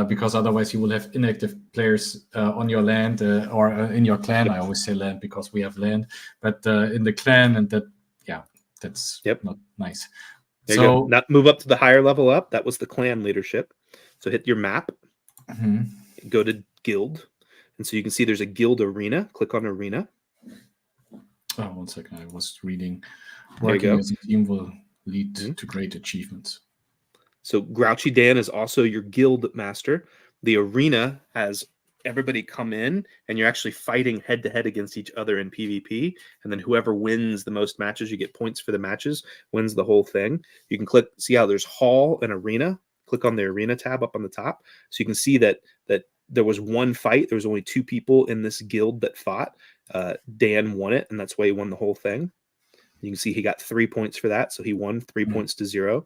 because otherwise you will have inactive players on your land or in your clan. I always say land because we have land, but in the clan, and that's not nice. There you go. Now move up to the higher level up. That was the clan leadership. So hit your map. Mm-hmm. Go to guild, and so you can see there's a guild arena. Click on arena. Oh, 1 second. I was reading. Working as a team will lead to great achievements. So Grouchy Dan is also your guild master. The arena has everybody come in, and you're actually fighting head to head against each other in PvP. And then whoever wins the most matches, you get points for the matches, wins the whole thing. You can see how there's hall and arena. Click on the arena tab up on the top. So you can see that there was one fight. There was only 2 people in this guild that fought. Dan won it, and that's why he won the whole thing. You can see he got 3 points for that. So he won 3 points to 0.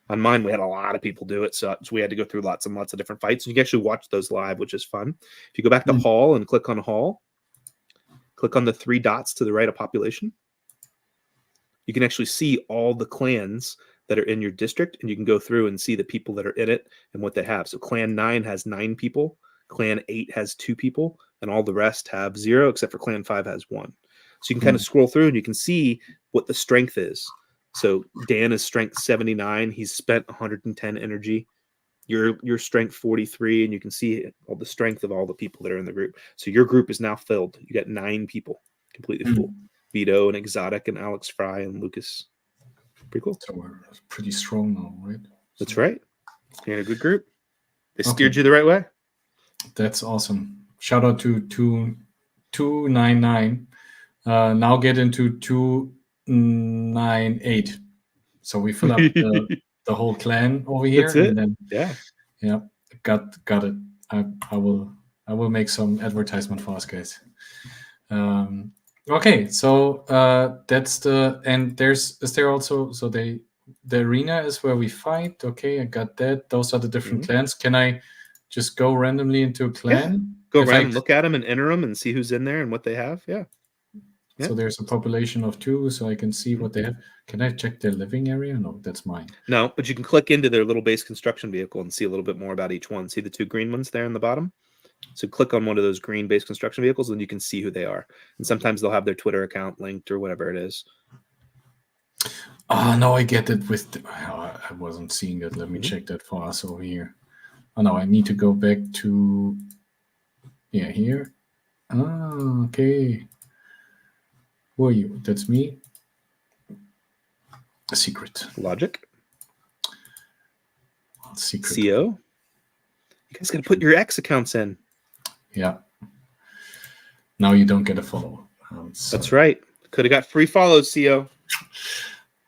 On mine, we had a lot of people do it. So we had to go through lots and lots of different fights. And you can actually watch those live, which is fun. If you go back to Hall and click on Hall, click on the 3 dots to the right of population. You can actually see all the clans that are in your district, and you can go through and see the people that are in it and what they have. So Clan 9 has 9 people, Clan 8 has 2 people, and all the rest have 0, except for Clan 5 has 1. So you can kind of scroll through and you can see what the strength is. So Dan is strength 79. He's spent 110 energy. Your strength 43, and you can see all the strength of all the people that are in the group. So your group is now filled. You got 9 people completely full. Vito and Exotic and Alex Fry and Lucas. Pretty cool. So we're pretty strong now, right? That's right. You're in a good group. They steered you the right way. That's awesome. Shout out to 299. Now get into 298. So we fill up the whole clan over here. That's it. And then, got it. I will make some advertisement for us guys. Okay, so that's is there also, so the arena is where we fight. Okay, I got that. Those are the different clans. Can I just go randomly into a clan? Yeah. Go around, look at them and enter them and see who's in there and what they have. Yeah. So there's a population of 2, so I can see what they have. Can I check their living area? No, that's mine. No, but you can click into their little base construction vehicle and see a little bit more about each one. See the 2 green ones there in the bottom? So click on one of those green base construction vehicles and you can see who they are. And sometimes they'll have their Twitter account linked or whatever it is. Oh, no, I get it. I wasn't seeing it. Let me check that for us over here. Oh, no, I need to go back to, here. Oh, okay. Who are you? That's me. A secret. Logic. Secret. CO. You guys got to put your X accounts in. Yeah. Now you don't get a follow. That's right. Could have got free follows, CO.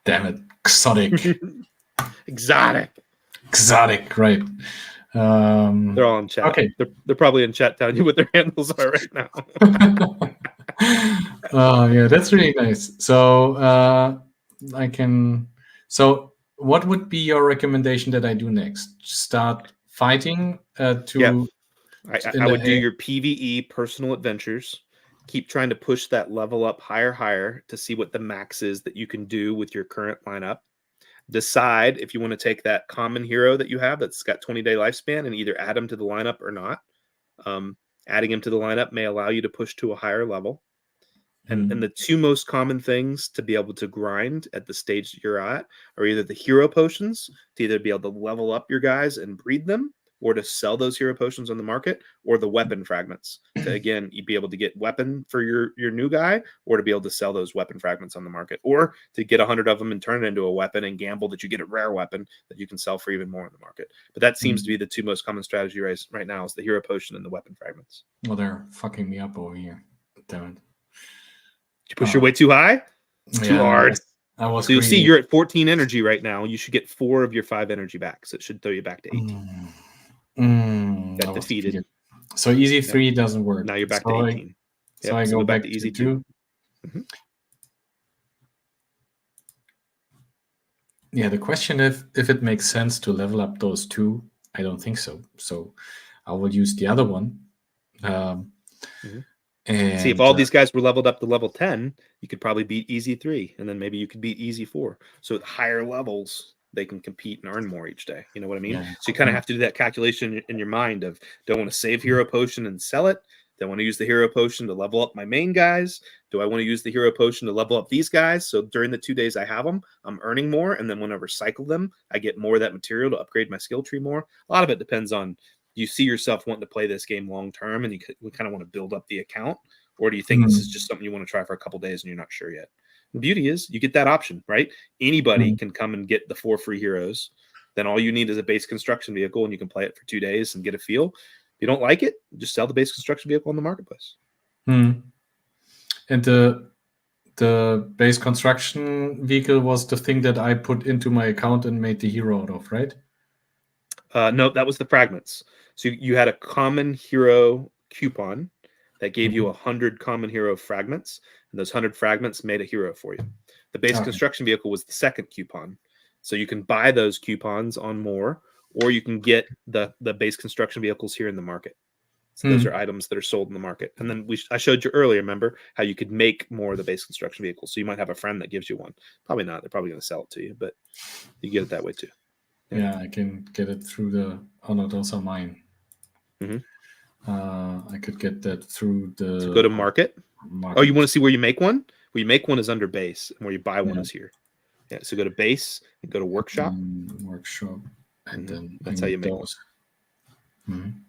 Damn it. Exotic. Exotic, right. They're all in chat. Okay. They're probably in chat telling you what their handles are right now. Yeah, that's really nice. So so what would be your recommendation that I do next? Start fighting I would do your PvE personal adventures. Keep trying to push that level up higher to see what the max is that you can do with your current lineup. Decide if you want to take that common hero that you have that's got 20-day lifespan and either add him to the lineup or not. Adding him to the lineup may allow you to push to a higher level. And the 2 most common things to be able to grind at the stage that you're at are either the hero potions to either be able to level up your guys and breed them, or to sell those hero potions on the market, or the weapon fragments to, again, you'd be able to get weapon for your new guy, or to be able to sell those weapon fragments on the market, or to get 100 of them and turn it into a weapon and gamble that you get a rare weapon that you can sell for even more in the market. But that seems to be the 2 most common strategy right now is the hero potion and the weapon fragments. Well, they're fucking me up over here. Damn it. Did you push your way too high? It's too hard. So you'll see you're at 14 energy right now. You should get 4 of your 5 energy back. So it should throw you back to 18. Got defeated. So easy 3 doesn't work. Now you're back to 18. So I go back to easy 2. Yeah, the question if it makes sense to level up those two, I don't think so. So I will use the other one. And See, if all these guys were leveled up to level 10, you could probably beat Easy 3, and then maybe you could beat Easy 4. So at higher levels, they can compete and earn more each day. You know what I mean? Yeah. So you kind of have to do that calculation in your mind of, do I want to save hero potion and sell it? Do I want to use the hero potion to level up my main guys? Do I want to use the hero potion to level up these guys? So during the 2 days I have them, I'm earning more. And then when I recycle them, I get more of that material to upgrade my skill tree more. A lot of it depends on, you see yourself wanting to play this game long term and you kind of want to build up the account? Or do you think this is just something you want to try for a couple days and you're not sure yet? The beauty is you get that option, right? Anybody can come and get the 4 free heroes. Then all you need is a base construction vehicle and you can play it for 2 days and get a feel. If you don't like it, just sell the base construction vehicle on the marketplace. And the base construction vehicle was the thing that I put into my account and made the hero out of, right? No, that was the fragments. So you had a common hero coupon that gave you 100 common hero fragments, and those 100 fragments made a hero for you. The base construction vehicle was the second coupon. So you can buy those coupons on more, or you can get the base construction vehicles here in the market. So those are items that are sold in the market. And then I showed you earlier, remember, how you could make more of the base construction vehicles. So you might have a friend that gives you one. Probably not. They're probably going to sell it to you, but you get it that way too. Yeah, I can get it through the... Oh, no, those are mine. I could get that through the... So go to market. Oh, you want to see where you make one? Where you make one is under base, and where you buy one is here. Yeah, so go to base and go to workshop. Workshop. And then that's how you make those. And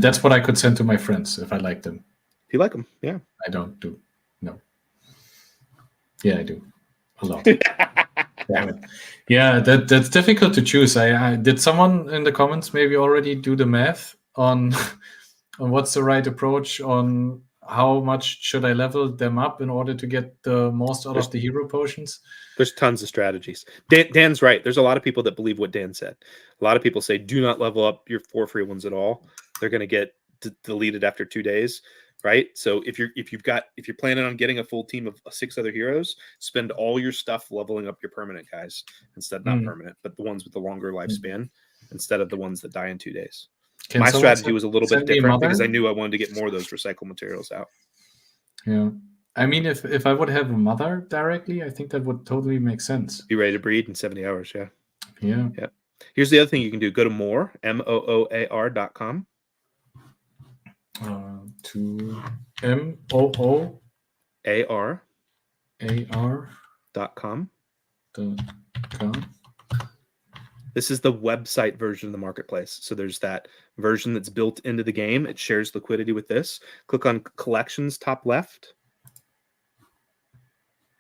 that's what I could send to my friends if I like them. If you like them, yeah. I don't do. No. Yeah, I do. A lot. Damn it. Yeah, that's difficult to choose. I did someone in the comments maybe already do the math on what's the right approach on how much should I level them up in order to get the most out of the hero potions? There's tons of strategies. Dan's right. There's a lot of people that believe what Dan said. A lot of people say, do not level up your 4 free ones at all. They're going to get deleted after 2 days, right? So if you're planning on getting a full team of 6 other heroes, spend all your stuff leveling up your permanent guys instead, not permanent, but the ones with the longer lifespan instead of the ones that die in 2 days. My strategy was a little bit different because I knew I wanted to get more of those recycled materials out. Yeah. I mean, if I would have a mother directly, I think that would totally make sense. Be ready to breed in 70 hours, yeah. Yeah. Yeah. Here's the other thing you can do. Go to more, mooar.com. To mooar.com. This is the website version of the marketplace. So there's that version that's built into the game. It shares liquidity with this. Click on collections, top left.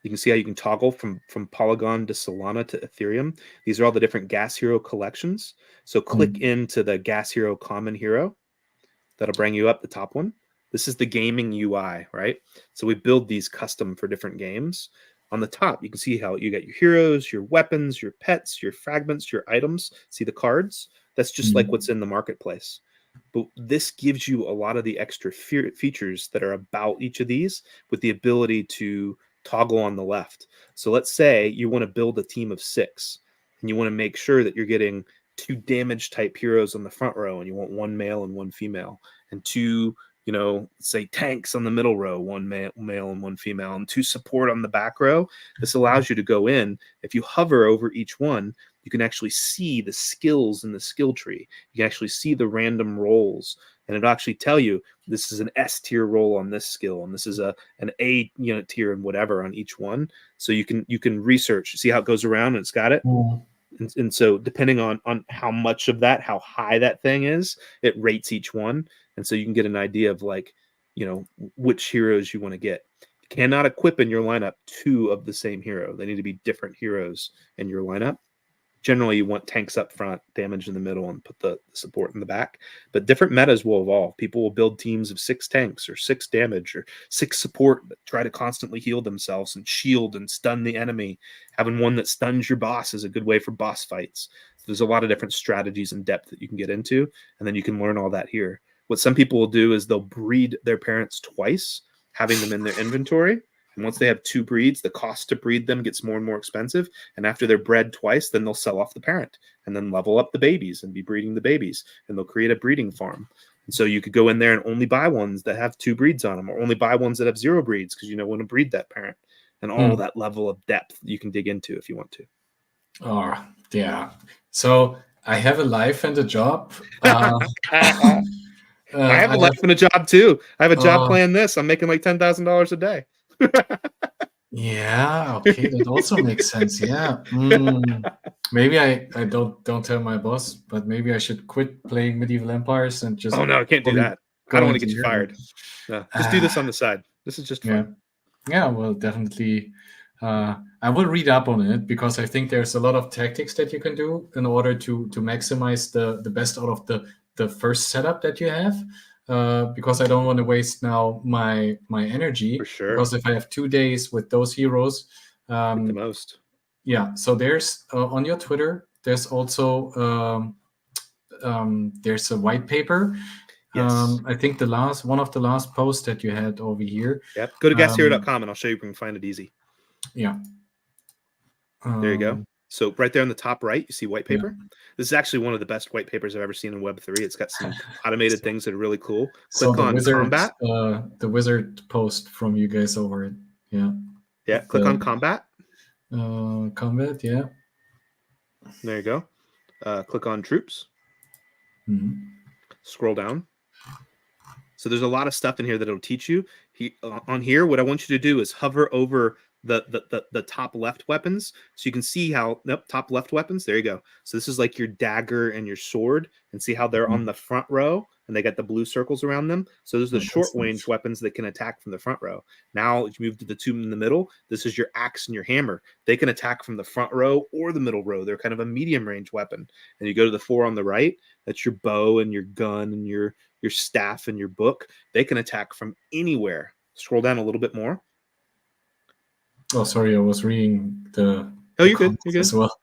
You can see how you can toggle from Polygon to Solana to Ethereum. These are all the different Gas Hero collections. So click into the Gas Hero Common Hero. That'll bring you up the top one. This is the gaming UI, right? So we build these custom for different games. On the top, you can see how you get your heroes, your weapons, your pets, your fragments, your items. See the cards? That's just like what's in the marketplace. But this gives you a lot of the extra features that are about each of these with the ability to toggle on the left. So let's say you want to build a team of 6 and you want to make sure that you're getting 2 damage type heroes on the front row and you want 1 male and 1 female and 2, say tanks on the middle row, 1 male and 1 female, and 2 support on the back row. This allows you to go in. If you hover over each one, you can actually see the skills in the skill tree. You can actually see the random rolls, and it'll actually tell you this is an S tier roll on this skill, and this is an A tier and whatever on each one. So you can research, see how it goes around, and it's got it. And so depending on how much of that, how high that thing is, it rates each one. And so you can get an idea of which heroes you want to get. You cannot equip in your lineup 2 of the same hero. They need to be different heroes in your lineup. Generally, you want tanks up front, damage in the middle, and put the support in the back. But different metas will evolve. People will build teams of 6 tanks or 6 damage or 6 support that try to constantly heal themselves and shield and stun the enemy. Having one that stuns your boss is a good way for boss fights. So there's a lot of different strategies and depth that you can get into, and then you can learn all that here. What some people will do is they'll breed their parents twice, having them in their inventory, And once they have 2 breeds, the cost to breed them gets more and more expensive. And after they're bred twice, then they'll sell off the parent and then level up the babies and be breeding the babies. And they'll create a breeding farm. And so you could go in there and only buy ones that have 2 breeds on them, or only buy ones that have 0 breeds because you know when to breed that parent. And all that level of depth you can dig into if you want to. Oh, yeah. So I have a life and a job. I have a life and a job too. I have a job playing this. I'm making like $10,000 a day. Yeah, okay, that also makes sense. Yeah. Maybe I don't tell my boss, but maybe I should quit playing Medieval Empires and just Oh no, I can't do that. I don't want to get you here. fired. No, just do this on the side. This is just fun. Yeah, well, definitely. I will read up on it because I think there's a lot of tactics that you can do in order to maximize the best out of the first setup that you have. Because I don't want to waste now my energy. For sure. Because if I have 2 days with those heroes, the most. Yeah. So there's on your Twitter. There's also there's a white paper. Yes. I think one of the last posts that you had over here. Yep. Go to gasshero.com and I'll show you where you can find it easy. Yeah. There you go. So right there on the top right, you see white paper. Yeah. This is actually one of the best white papers I've ever seen in Web3. It's got some automated things that are really cool. Click on combat. The wizard post from you guys over it. Yeah. Yeah. Click on combat. Combat. Yeah. There you go. Click on troops. Scroll down. So there's a lot of stuff in here that it'll teach you. On here, what I want you to do is hover over the top left weapons, so you can see how top left weapons. There you go. So this is like your dagger and your sword, and see how they're on the front row and they got the blue circles around them. So those are the short range weapons that can attack from the front row. Now if you move to the 2 in the middle, this is your axe and your hammer. They can attack from the front row or the middle row. They're kind of a medium range weapon. And you go to the 4 on the right, that's your bow and your gun and your staff and your book. They can attack from anywhere. Scroll down a little bit more. Oh, sorry, I was reading the. Oh, you're good. You're good as well.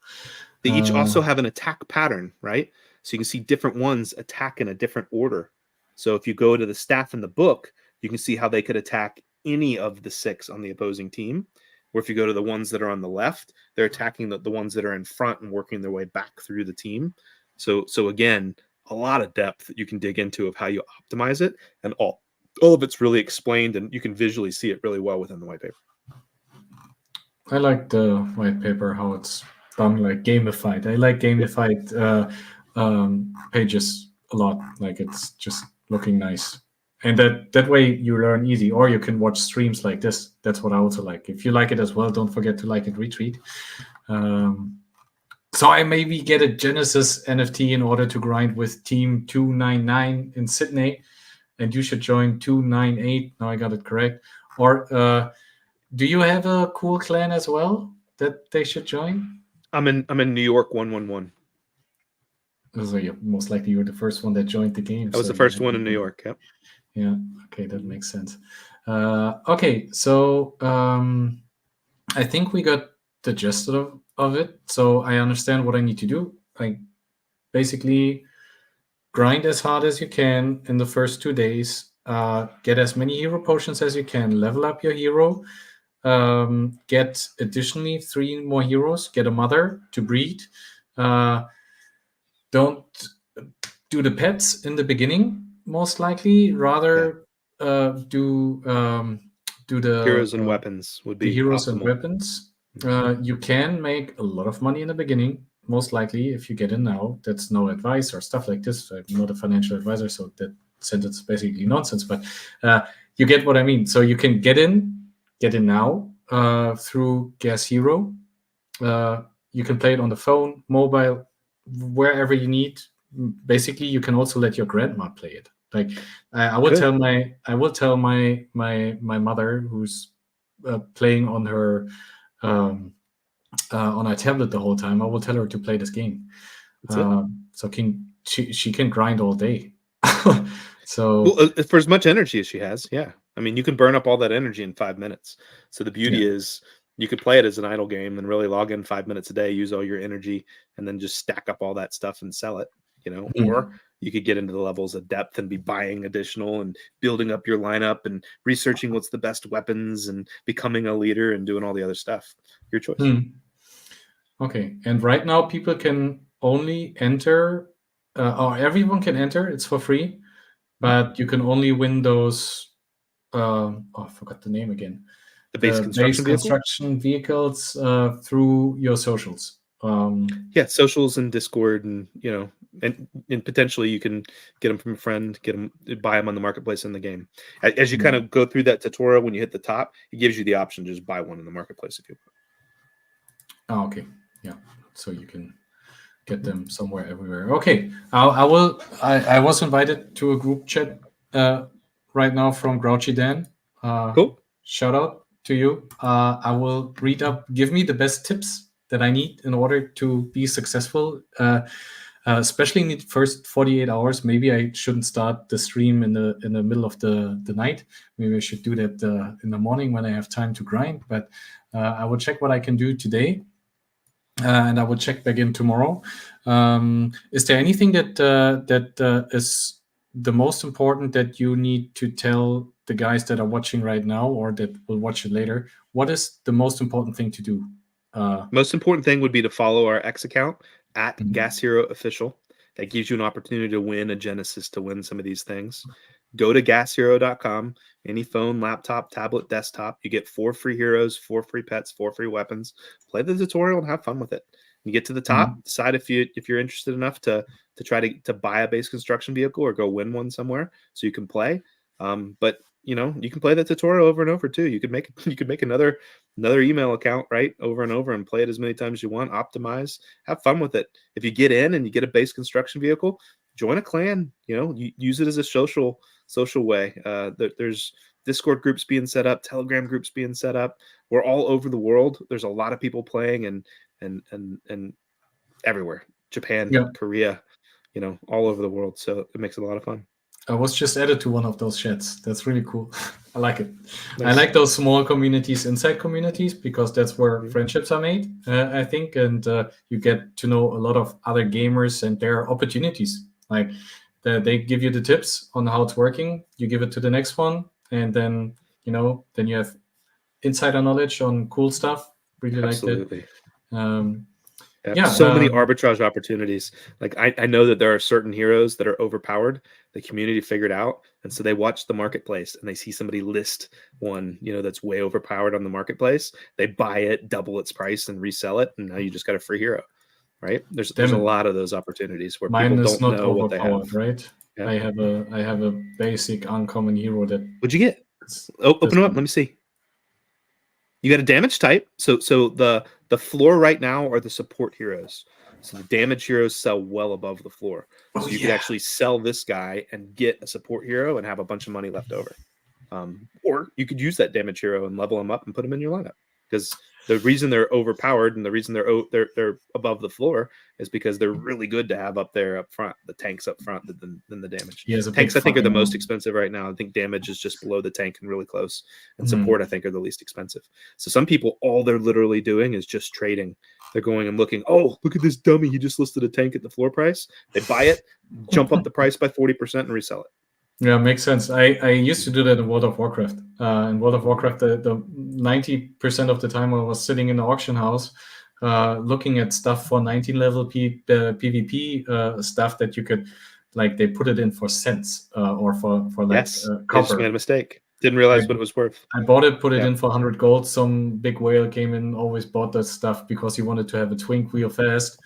They each also have an attack pattern, right? So you can see different ones attack in a different order. So if you go to the staff in the book, you can see how they could attack any of the 6 on the opposing team. Or if you go to the ones that are on the left, they're attacking the ones that are in front and working their way back through the team. So again, a lot of depth that you can dig into of how you optimize it, and all of it's really explained, and you can visually see it really well within the white paper. I like the white paper, how it's done, like gamified. I like gamified pages a lot. Like it's just looking nice, and that way you learn easy. Or you can watch streams like this. That's what I also like. If you like it as well, don't forget to like and retweet. So I maybe get a Genesis NFT in order to grind with Team 299 in Sydney, and you should join 298. Now I got it correct. Or do you have a cool clan as well that they should join? I'm in New York 111. So most likely you're the first one that joined the game. I was the first one in New York. Yep. Yeah. Okay, that makes sense. Okay, so I think we got the gist of it. So I understand what I need to do. Like basically grind as hard as you can in the first 2 days. Get as many hero potions as you can. Level up your hero. Get additionally 3 more heroes. Get a mother to breed. Don't do the pets in the beginning. Most likely, rather do the heroes and weapons would be the heroes optimal. And weapons. You can make a lot of money in the beginning. Most likely, if you get in now, that's no advice or stuff like this. I'm not a financial advisor, so that sentence is basically nonsense. But you get what I mean. So you can get in now through Gas Hero. You can play it on the phone, mobile, wherever you need. Basically, you can also let your grandma play it. Like I will tell my mother who's playing on her tablet the whole time. I will tell her to play this game. So she can grind all day. So for as much energy as she has, yeah. I mean, you can burn up all that energy in 5 minutes. So the beauty is you could play it as an idle game and really log in 5 minutes a day, use all your energy, and then just stack up all that stuff and sell it, Or you could get into the levels of depth and be buying additional and building up your lineup and researching what's the best weapons and becoming a leader and doing all the other stuff. Your choice. Okay, and right now people can only enter, or everyone can enter. It's for free, but you can only win those. I forgot the name again. The base construction vehicles through your socials. Yeah, socials and Discord, and and potentially you can get them from a friend, buy them on the marketplace in the game. As you kind of go through that tutorial, when you hit the top, it gives you the option to just buy one in the marketplace if you want. Oh, okay, yeah. So you can get them somewhere, everywhere. Okay, I will. I was invited to a group chat right now from Grouchy Dan. Cool. Shout out to you. I will read up. Give me the best tips that I need in order to be successful, especially in the first 48 hours. Maybe I shouldn't start the stream in the middle of the night. Maybe I should do that in the morning when I have time to grind. But I will check what I can do today, and I will check back in tomorrow. Is there anything that is the most important that you need to tell the guys that are watching right now or that will watch it later? What is the most important thing to do? Most important thing would be to follow our X account at Gas Hero Official. That gives you an opportunity to win a Genesis, to win some of these things. Go to gashero.com. Any phone, laptop, tablet, desktop, you get 4 free heroes, 4 free pets, 4 free weapons. Play the tutorial and have fun with it. You get to the top, decide if you're interested enough to try to buy a base construction vehicle or go win one somewhere so you can play. But you can play the tutorial over and over too. You could make another email account, right, over and over, and play it as many times as you want. Optimize, have fun with it. If you get in and you get a base construction vehicle, join a clan. You use it as a social way. There's Discord groups being set up, Telegram groups being set up. We're all over the world. There's a lot of people playing and everywhere. Japan, Korea, all over the world. So it makes it a lot of fun. I was just added to one of those chats. That's really cool. I like it. Nice. I like those small communities inside communities because that's where friendships are made, I think. And you get to know a lot of other gamers and their opportunities. Like they give you the tips on how it's working. You give it to the next one. And then, then you have insider knowledge on cool stuff. Really Absolutely. Like that. Many arbitrage opportunities. Like I know that there are certain heroes that are overpowered. The community figured out, and so they watch the marketplace and they see somebody list one, that's way overpowered on the marketplace. They buy it, double its price, and resell it, and now you just got a free hero, right? There's a lot of those opportunities where people don't know what they have. Right? Yeah. I have a basic uncommon hero that. What'd you get? Open them up. Let me see. You got a damage type. So the floor right now are the support heroes. So the damage heroes sell well above the floor. So you could actually sell this guy and get a support hero and have a bunch of money left over. Or you could use that damage hero and level them up and put them in your lineup. Because the reason they're overpowered and the reason they're above the floor is because they're really good to have up there up front, the tanks up front than the damage. Tanks I think are the most expensive right now. I think damage is just below the tank and really close. And support I think are the least expensive. So some people, all they're literally doing is just trading. They're going and looking, oh, look at this dummy. He just listed a tank at the floor price. They buy it, jump up the price by 40% and resell it. Yeah, makes sense. I used to do that in World of Warcraft. In World of Warcraft, the 90% of the time I was sitting in the auction house looking at stuff for 19 level PvP stuff that you could, like, they put it in for cents or for like copper. I just made a mistake. Didn't realize what it was worth. I bought it, put it in for 100 gold. Some big whale came in, always bought that stuff because he wanted to have a twink real fast.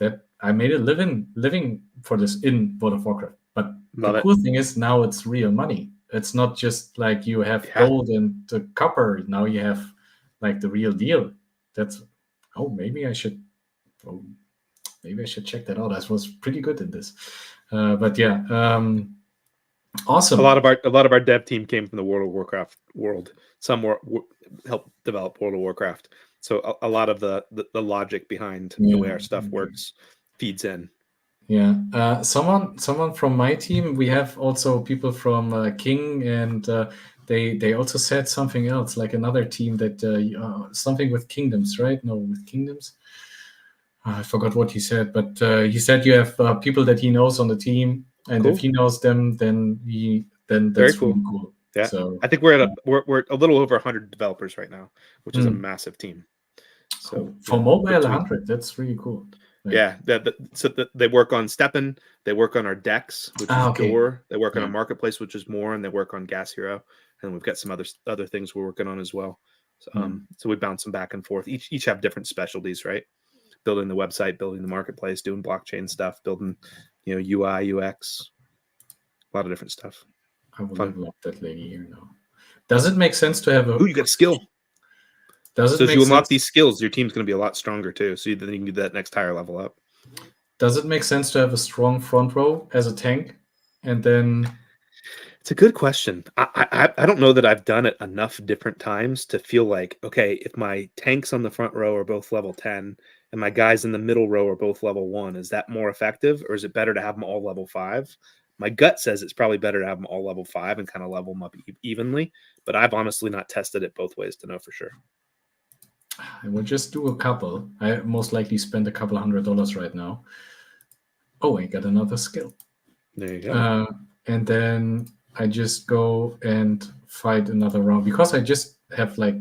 That I made a living for this in World of Warcraft. But the cool thing is now it's real money. It's not just like you have gold and the copper. Now you have like the real deal. That's maybe I should check that out. I was pretty good in this. But yeah, awesome. A lot of our dev team came from the World of Warcraft world. Some helped develop World of Warcraft. So a lot of the logic behind the way our stuff works feeds in. Yeah, someone from my team. We have also people from King, and they also said something else, like another team that something with kingdoms, right? No, with kingdoms. I forgot what he said, but he said you have people that he knows on the team, and Cool. if he knows them, then Very that's cool. really cool. Yeah. So I think we're a little over 100 developers right now, which is a Hmm. massive team. So cool. For mobile, between- 100, that's really cool. Like, Yeah, they work on Steppen, they work on our decks, which is okay. Door, they work on Yeah. our marketplace, which is More, and they work on Gas Hero, and we've got some other things we're working on as well. So, so we bounce them back and forth. Each have different specialties, right? Building the website, building the marketplace, doing blockchain stuff, building UI, UX, a lot of different stuff. I will Fun. level up that lady here now. Does it make sense to have a? Ooh, you got a skill. Does it So as make you unlock sense? these skills, your team's going to be a lot stronger too. So then you can do that next higher level up. Does it make sense to have a strong front row as a tank, and then? It's a good question. I don't know that I've done it enough different times to feel like, okay, if my tanks on the front row are both level 10 and my guys in the middle row are both level 1, is that more effective, or is it better to have them all level 5? My gut says it's probably better to have them all level 5 and kind of level them up evenly, but I've honestly not tested it both ways to know for sure. I will just do a couple. I most likely spend a couple $100 right now. Oh, I got another skill. There you go. And then I just go and fight another round because I just have like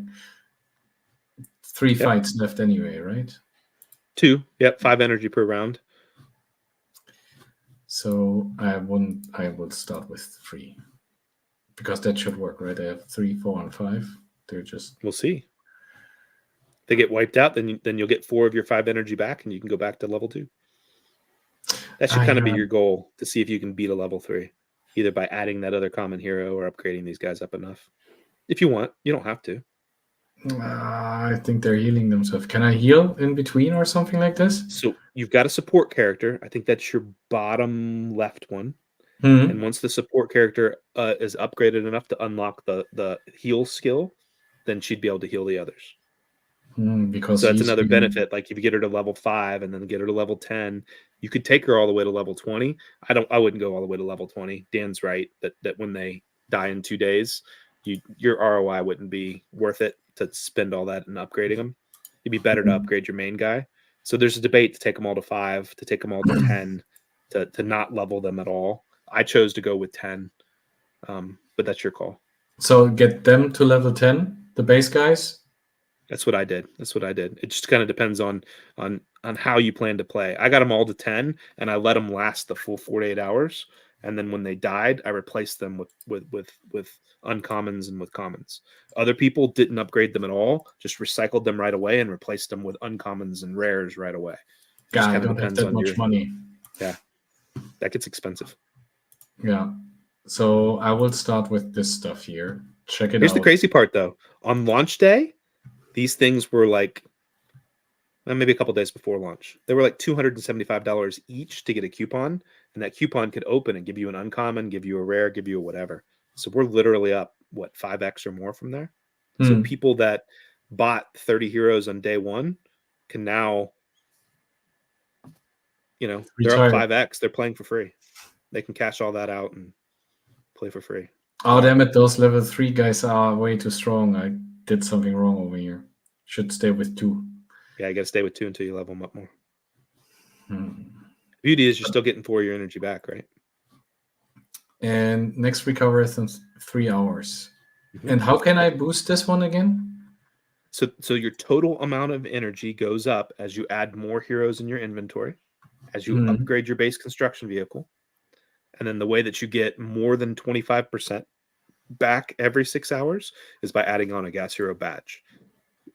3 fights left anyway, right? 2. Yep, 5 energy per round. So I will start with 3 because that should work, right? I have 3, 4, and 5. They're just. We'll see. They get wiped out, then you'll get 4 of your 5 energy back, and you can go back to level 2. That should kind of be your goal, to see if you can beat a level 3, either by adding that other common hero or upgrading these guys up enough. If you want, you don't have to. I think they're healing themselves. Can I heal in between or something like this? So you've got a support character. I think that's your bottom left one. Mm-hmm. And once the support character is upgraded enough to unlock the heal skill, then she'd be able to heal the others. Because so that's another benefit. Like if you get her to level 5 and then get her to level 10, you could take her all the way to level 20. I wouldn't go all the way to level 20. Dan's right that when they die in 2 days, your ROI wouldn't be worth it to spend all that in upgrading them. It'd be better to upgrade your main guy. So there's a debate to take them all to 5, to take them all to 10, to not level them at all. I chose to go with 10, but that's your call. So get them to level 10, the base guys? That's what I did. It just kind of depends on how you plan to play. I got them all to 10, and I let them last the full 48 hours. And then when they died, I replaced them with uncommons and with commons. Other people didn't upgrade them at all, just recycled them right away and replaced them with uncommons and rares right away. God, I don't have that much money. Yeah, that gets expensive. Yeah. So I will start with this stuff here. Check it out. Here's the crazy part, though. On launch day, these things were like, maybe a couple days before launch, they were like $275 each to get a coupon, and that coupon could open and give you an uncommon, give you a rare, give you a whatever. So we're literally up 5x or more from there. So people that bought 30 heroes on day 1 can now, they're up 5x. They're playing for free. They can cash all that out and play for free. Oh, damn it! Those level 3 guys are way too strong. I did something wrong over here. Should stay with 2. Yeah, you got to stay with 2 until you level them up more. Beauty is you're still getting 4 of your energy back, right? And next recover is in 3 hours. And how can I boost this one again? So your total amount of energy goes up as you add more heroes in your inventory, as you upgrade your base construction vehicle. And then the way that you get more than 25% back every 6 hours is by adding on a Gas Hero badge.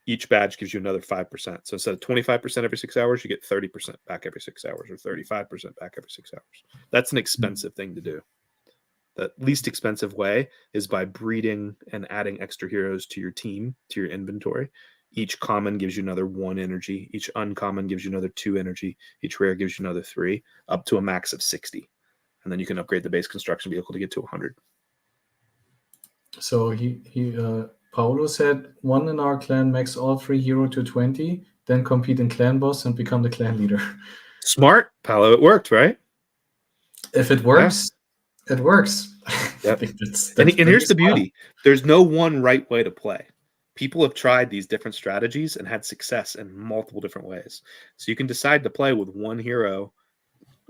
Each badge gives you another 5%. So instead of 25% every 6 hours, you get 30% back every 6 hours, or 35% back every 6 hours. That's an expensive thing to do. The least expensive way is by breeding and adding extra heroes to your team, to your inventory. Each common gives you another 1 energy. Each uncommon gives you another 2 energy. Each rare gives you another 3, up to a max of 60. And then you can upgrade the base construction vehicle to get to 100. So Paolo said, 1 in our clan makes all 3 hero to 20, then compete in clan boss and become the clan leader. Smart, Paolo. It worked, right? If it works, it works. Yep. I think that's and here's the beauty. There's no one right way to play. people have tried these different strategies and had success in multiple different ways. So you can decide to play with one hero,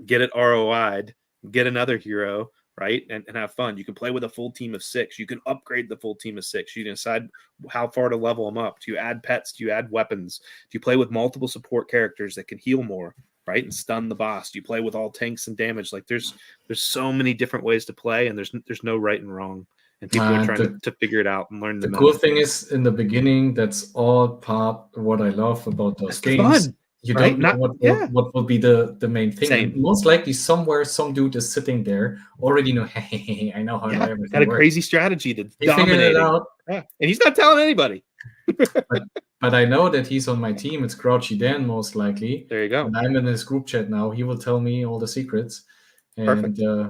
get it ROI'd, get another hero, right? And have fun. You can play with a full team of 6. You can upgrade the full team of 6. You can decide how far to level them up. Do you add pets? Do you add weapons? Do you play with multiple support characters that can heal more, right? And stun the boss? Do you play with all tanks and damage? Like there's so many different ways to play, and there's no right and wrong. And people are trying to figure it out and learn the cool thing is in the beginning, that's all part of what I love about those games. Fun. You right? don't know what will be the main thing. Same. And most likely somewhere some dude is sitting there already know, hey, I know how everything got a works. crazy strategy that's he figured it out. Yeah. And he's not telling anybody. but I know that he's on my team. It's Grouchy Dan most likely. There you go. And I'm in his group chat now. He will tell me all the secrets. And Perfect. yeah.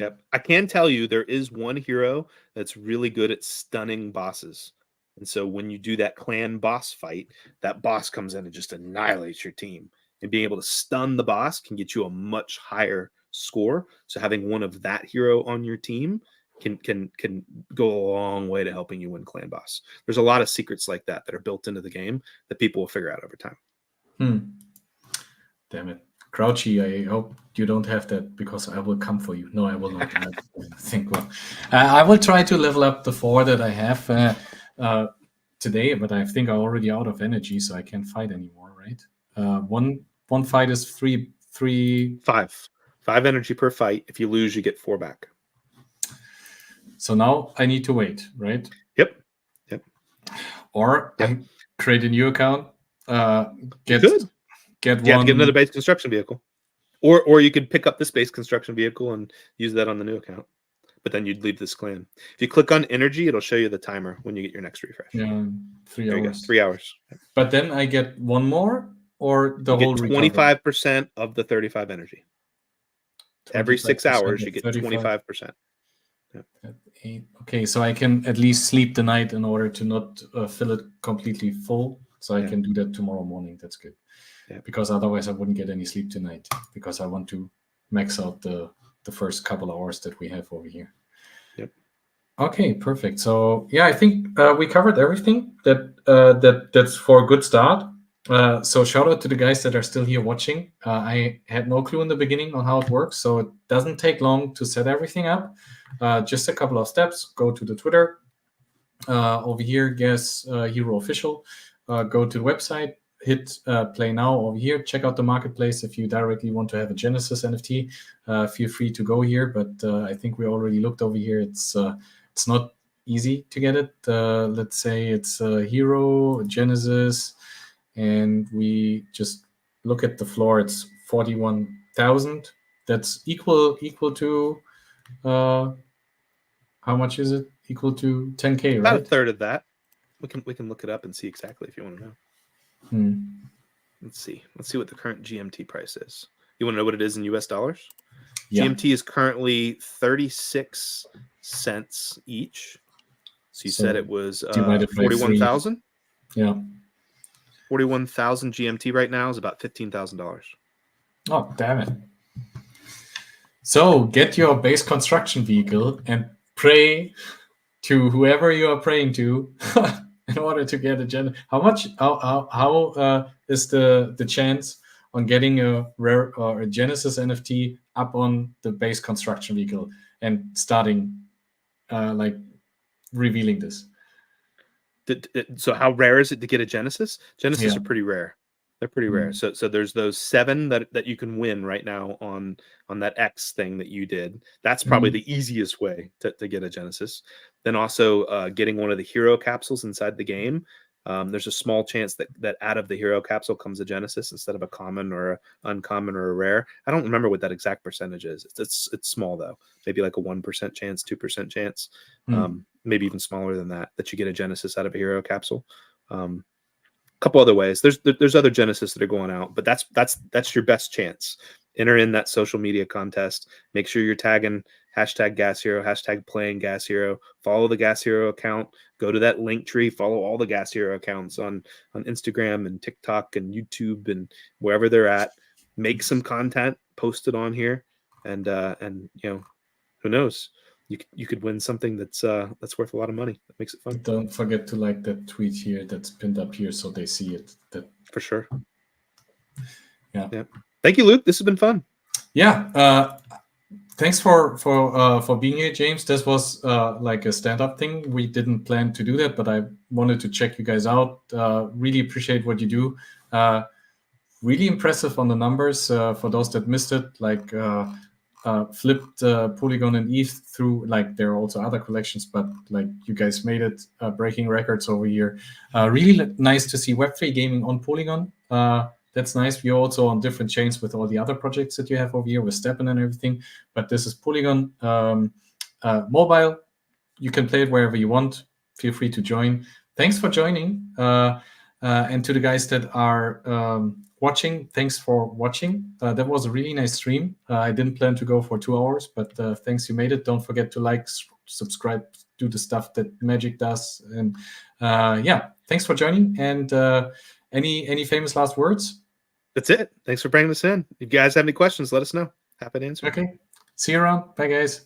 Yep. I can tell you there is one hero that's really good at stunning bosses. And so when you do that clan boss fight, that boss comes in and just annihilates your team. And being able to stun the boss can get you a much higher score. So having one of that hero on your team can go a long way to helping you win clan boss. There's a lot of secrets like that are built into the game that people will figure out over time. Damn it. Grouchy, I hope you don't have that because I will come for you. No, I will not. I think I will try to level up the 4 that I have today, but I think I'm already out of energy, so I can't fight anymore, right? One fight is 5 energy per fight. If you lose, you get 4 back. So now I need to wait, right? Yep. Or I create a new account, get one. You have to get another base construction vehicle. Or you could pick up this base construction vehicle and use that on the new account. But then you'd leave this clan. If you click on energy, it'll show you the timer when you get your next refresh. Yeah, 3 hours. 3 hours. But then I get one more or the whole 25% of the 35 energy. Every 6 hours, you get 25%. Okay, so I can at least sleep the night in order to not fill it completely full. So I can do that tomorrow morning. That's good. Yeah. Because otherwise I wouldn't get any sleep tonight because I want to max out the first couple of hours that we have over here. Yep. Okay, perfect. So yeah, I think we covered everything that's for a good start. So shout out to the guys that are still here watching. I had no clue in the beginning on how it works, so it doesn't take long to set everything up. Just a couple of steps. Go to the Twitter. Over here, Gas Hero Official. Go to the website. Hit play now over here. Check out the marketplace if you directly want to have a Genesis NFT. Feel free to go here, but I think we already looked over here. It's not easy to get it. Let's say it's Hero, Genesis, and we just look at the floor. It's 41,000. That's equal to how much is it? Equal to 10K, right? About a third of that. We can look it up and see exactly if you want to know. Let's see what the current GMT price is. You want to know what it is in US dollars? Yeah. GMT is currently 36 cents each. So you said it was 41,000? Yeah. 41,000 GMT right now is about $15,000. Oh, damn it. So get your base construction vehicle and pray to whoever you are praying to in order to get a gen. How much? How is the chance on getting a rare or a Genesis NFT up on the base construction vehicle and starting like revealing this? So how rare is it to get a Genesis? Genesis are pretty rare. They're pretty rare. So there's those 7 that you can win right now on that X thing that you did. That's probably the easiest way to get a Genesis. Then also getting one of the hero capsules inside the game. There's a small chance that out of the hero capsule comes a Genesis instead of a common or a uncommon or a rare. I don't remember what that exact percentage is. It's small though. Maybe like a 1% chance, 2% chance, maybe even smaller than that you get a Genesis out of a hero capsule. Couple other ways. There's other Genesis that are going out, but that's your best chance. Enter in that social media contest. Make sure you're tagging #GasHero, #playing Gas Hero. Follow the Gas Hero account. Go to that link tree. Follow all the Gas Hero accounts on Instagram and TikTok and YouTube and wherever they're at. Make some content, post it on here, and you know, who knows? you could win something that's worth a lot of money. That makes it fun. Don't forget to like that tweet here that's pinned up here so they see it. That For sure. Yeah. Thank you, Luke. This has been fun. Yeah. Thanks for being here, James. This was like a stand-up thing. We didn't plan to do that, but I wanted to check you guys out. Really appreciate what you do. Really impressive on the numbers. For those that missed it, like flipped Polygon and ETH through, like there are also other collections, but like you guys made it, breaking records over here. Really nice to see Web3 gaming on Polygon. That's nice. We're also on different chains with all the other projects that you have over here with Steppen and everything. But this is Polygon mobile. You can play it wherever you want. Feel free to join. Thanks for joining. And to the guys that are watching, thanks for watching. That was a really nice stream. I didn't plan to go for 2 hours, but thanks you made it. Don't forget to like, subscribe, do the stuff that Magic does. And yeah, thanks for joining. And any famous last words? That's it. Thanks for bringing this in. If you guys have any questions, let us know. Happy to answer. Okay. See you around. Bye, guys.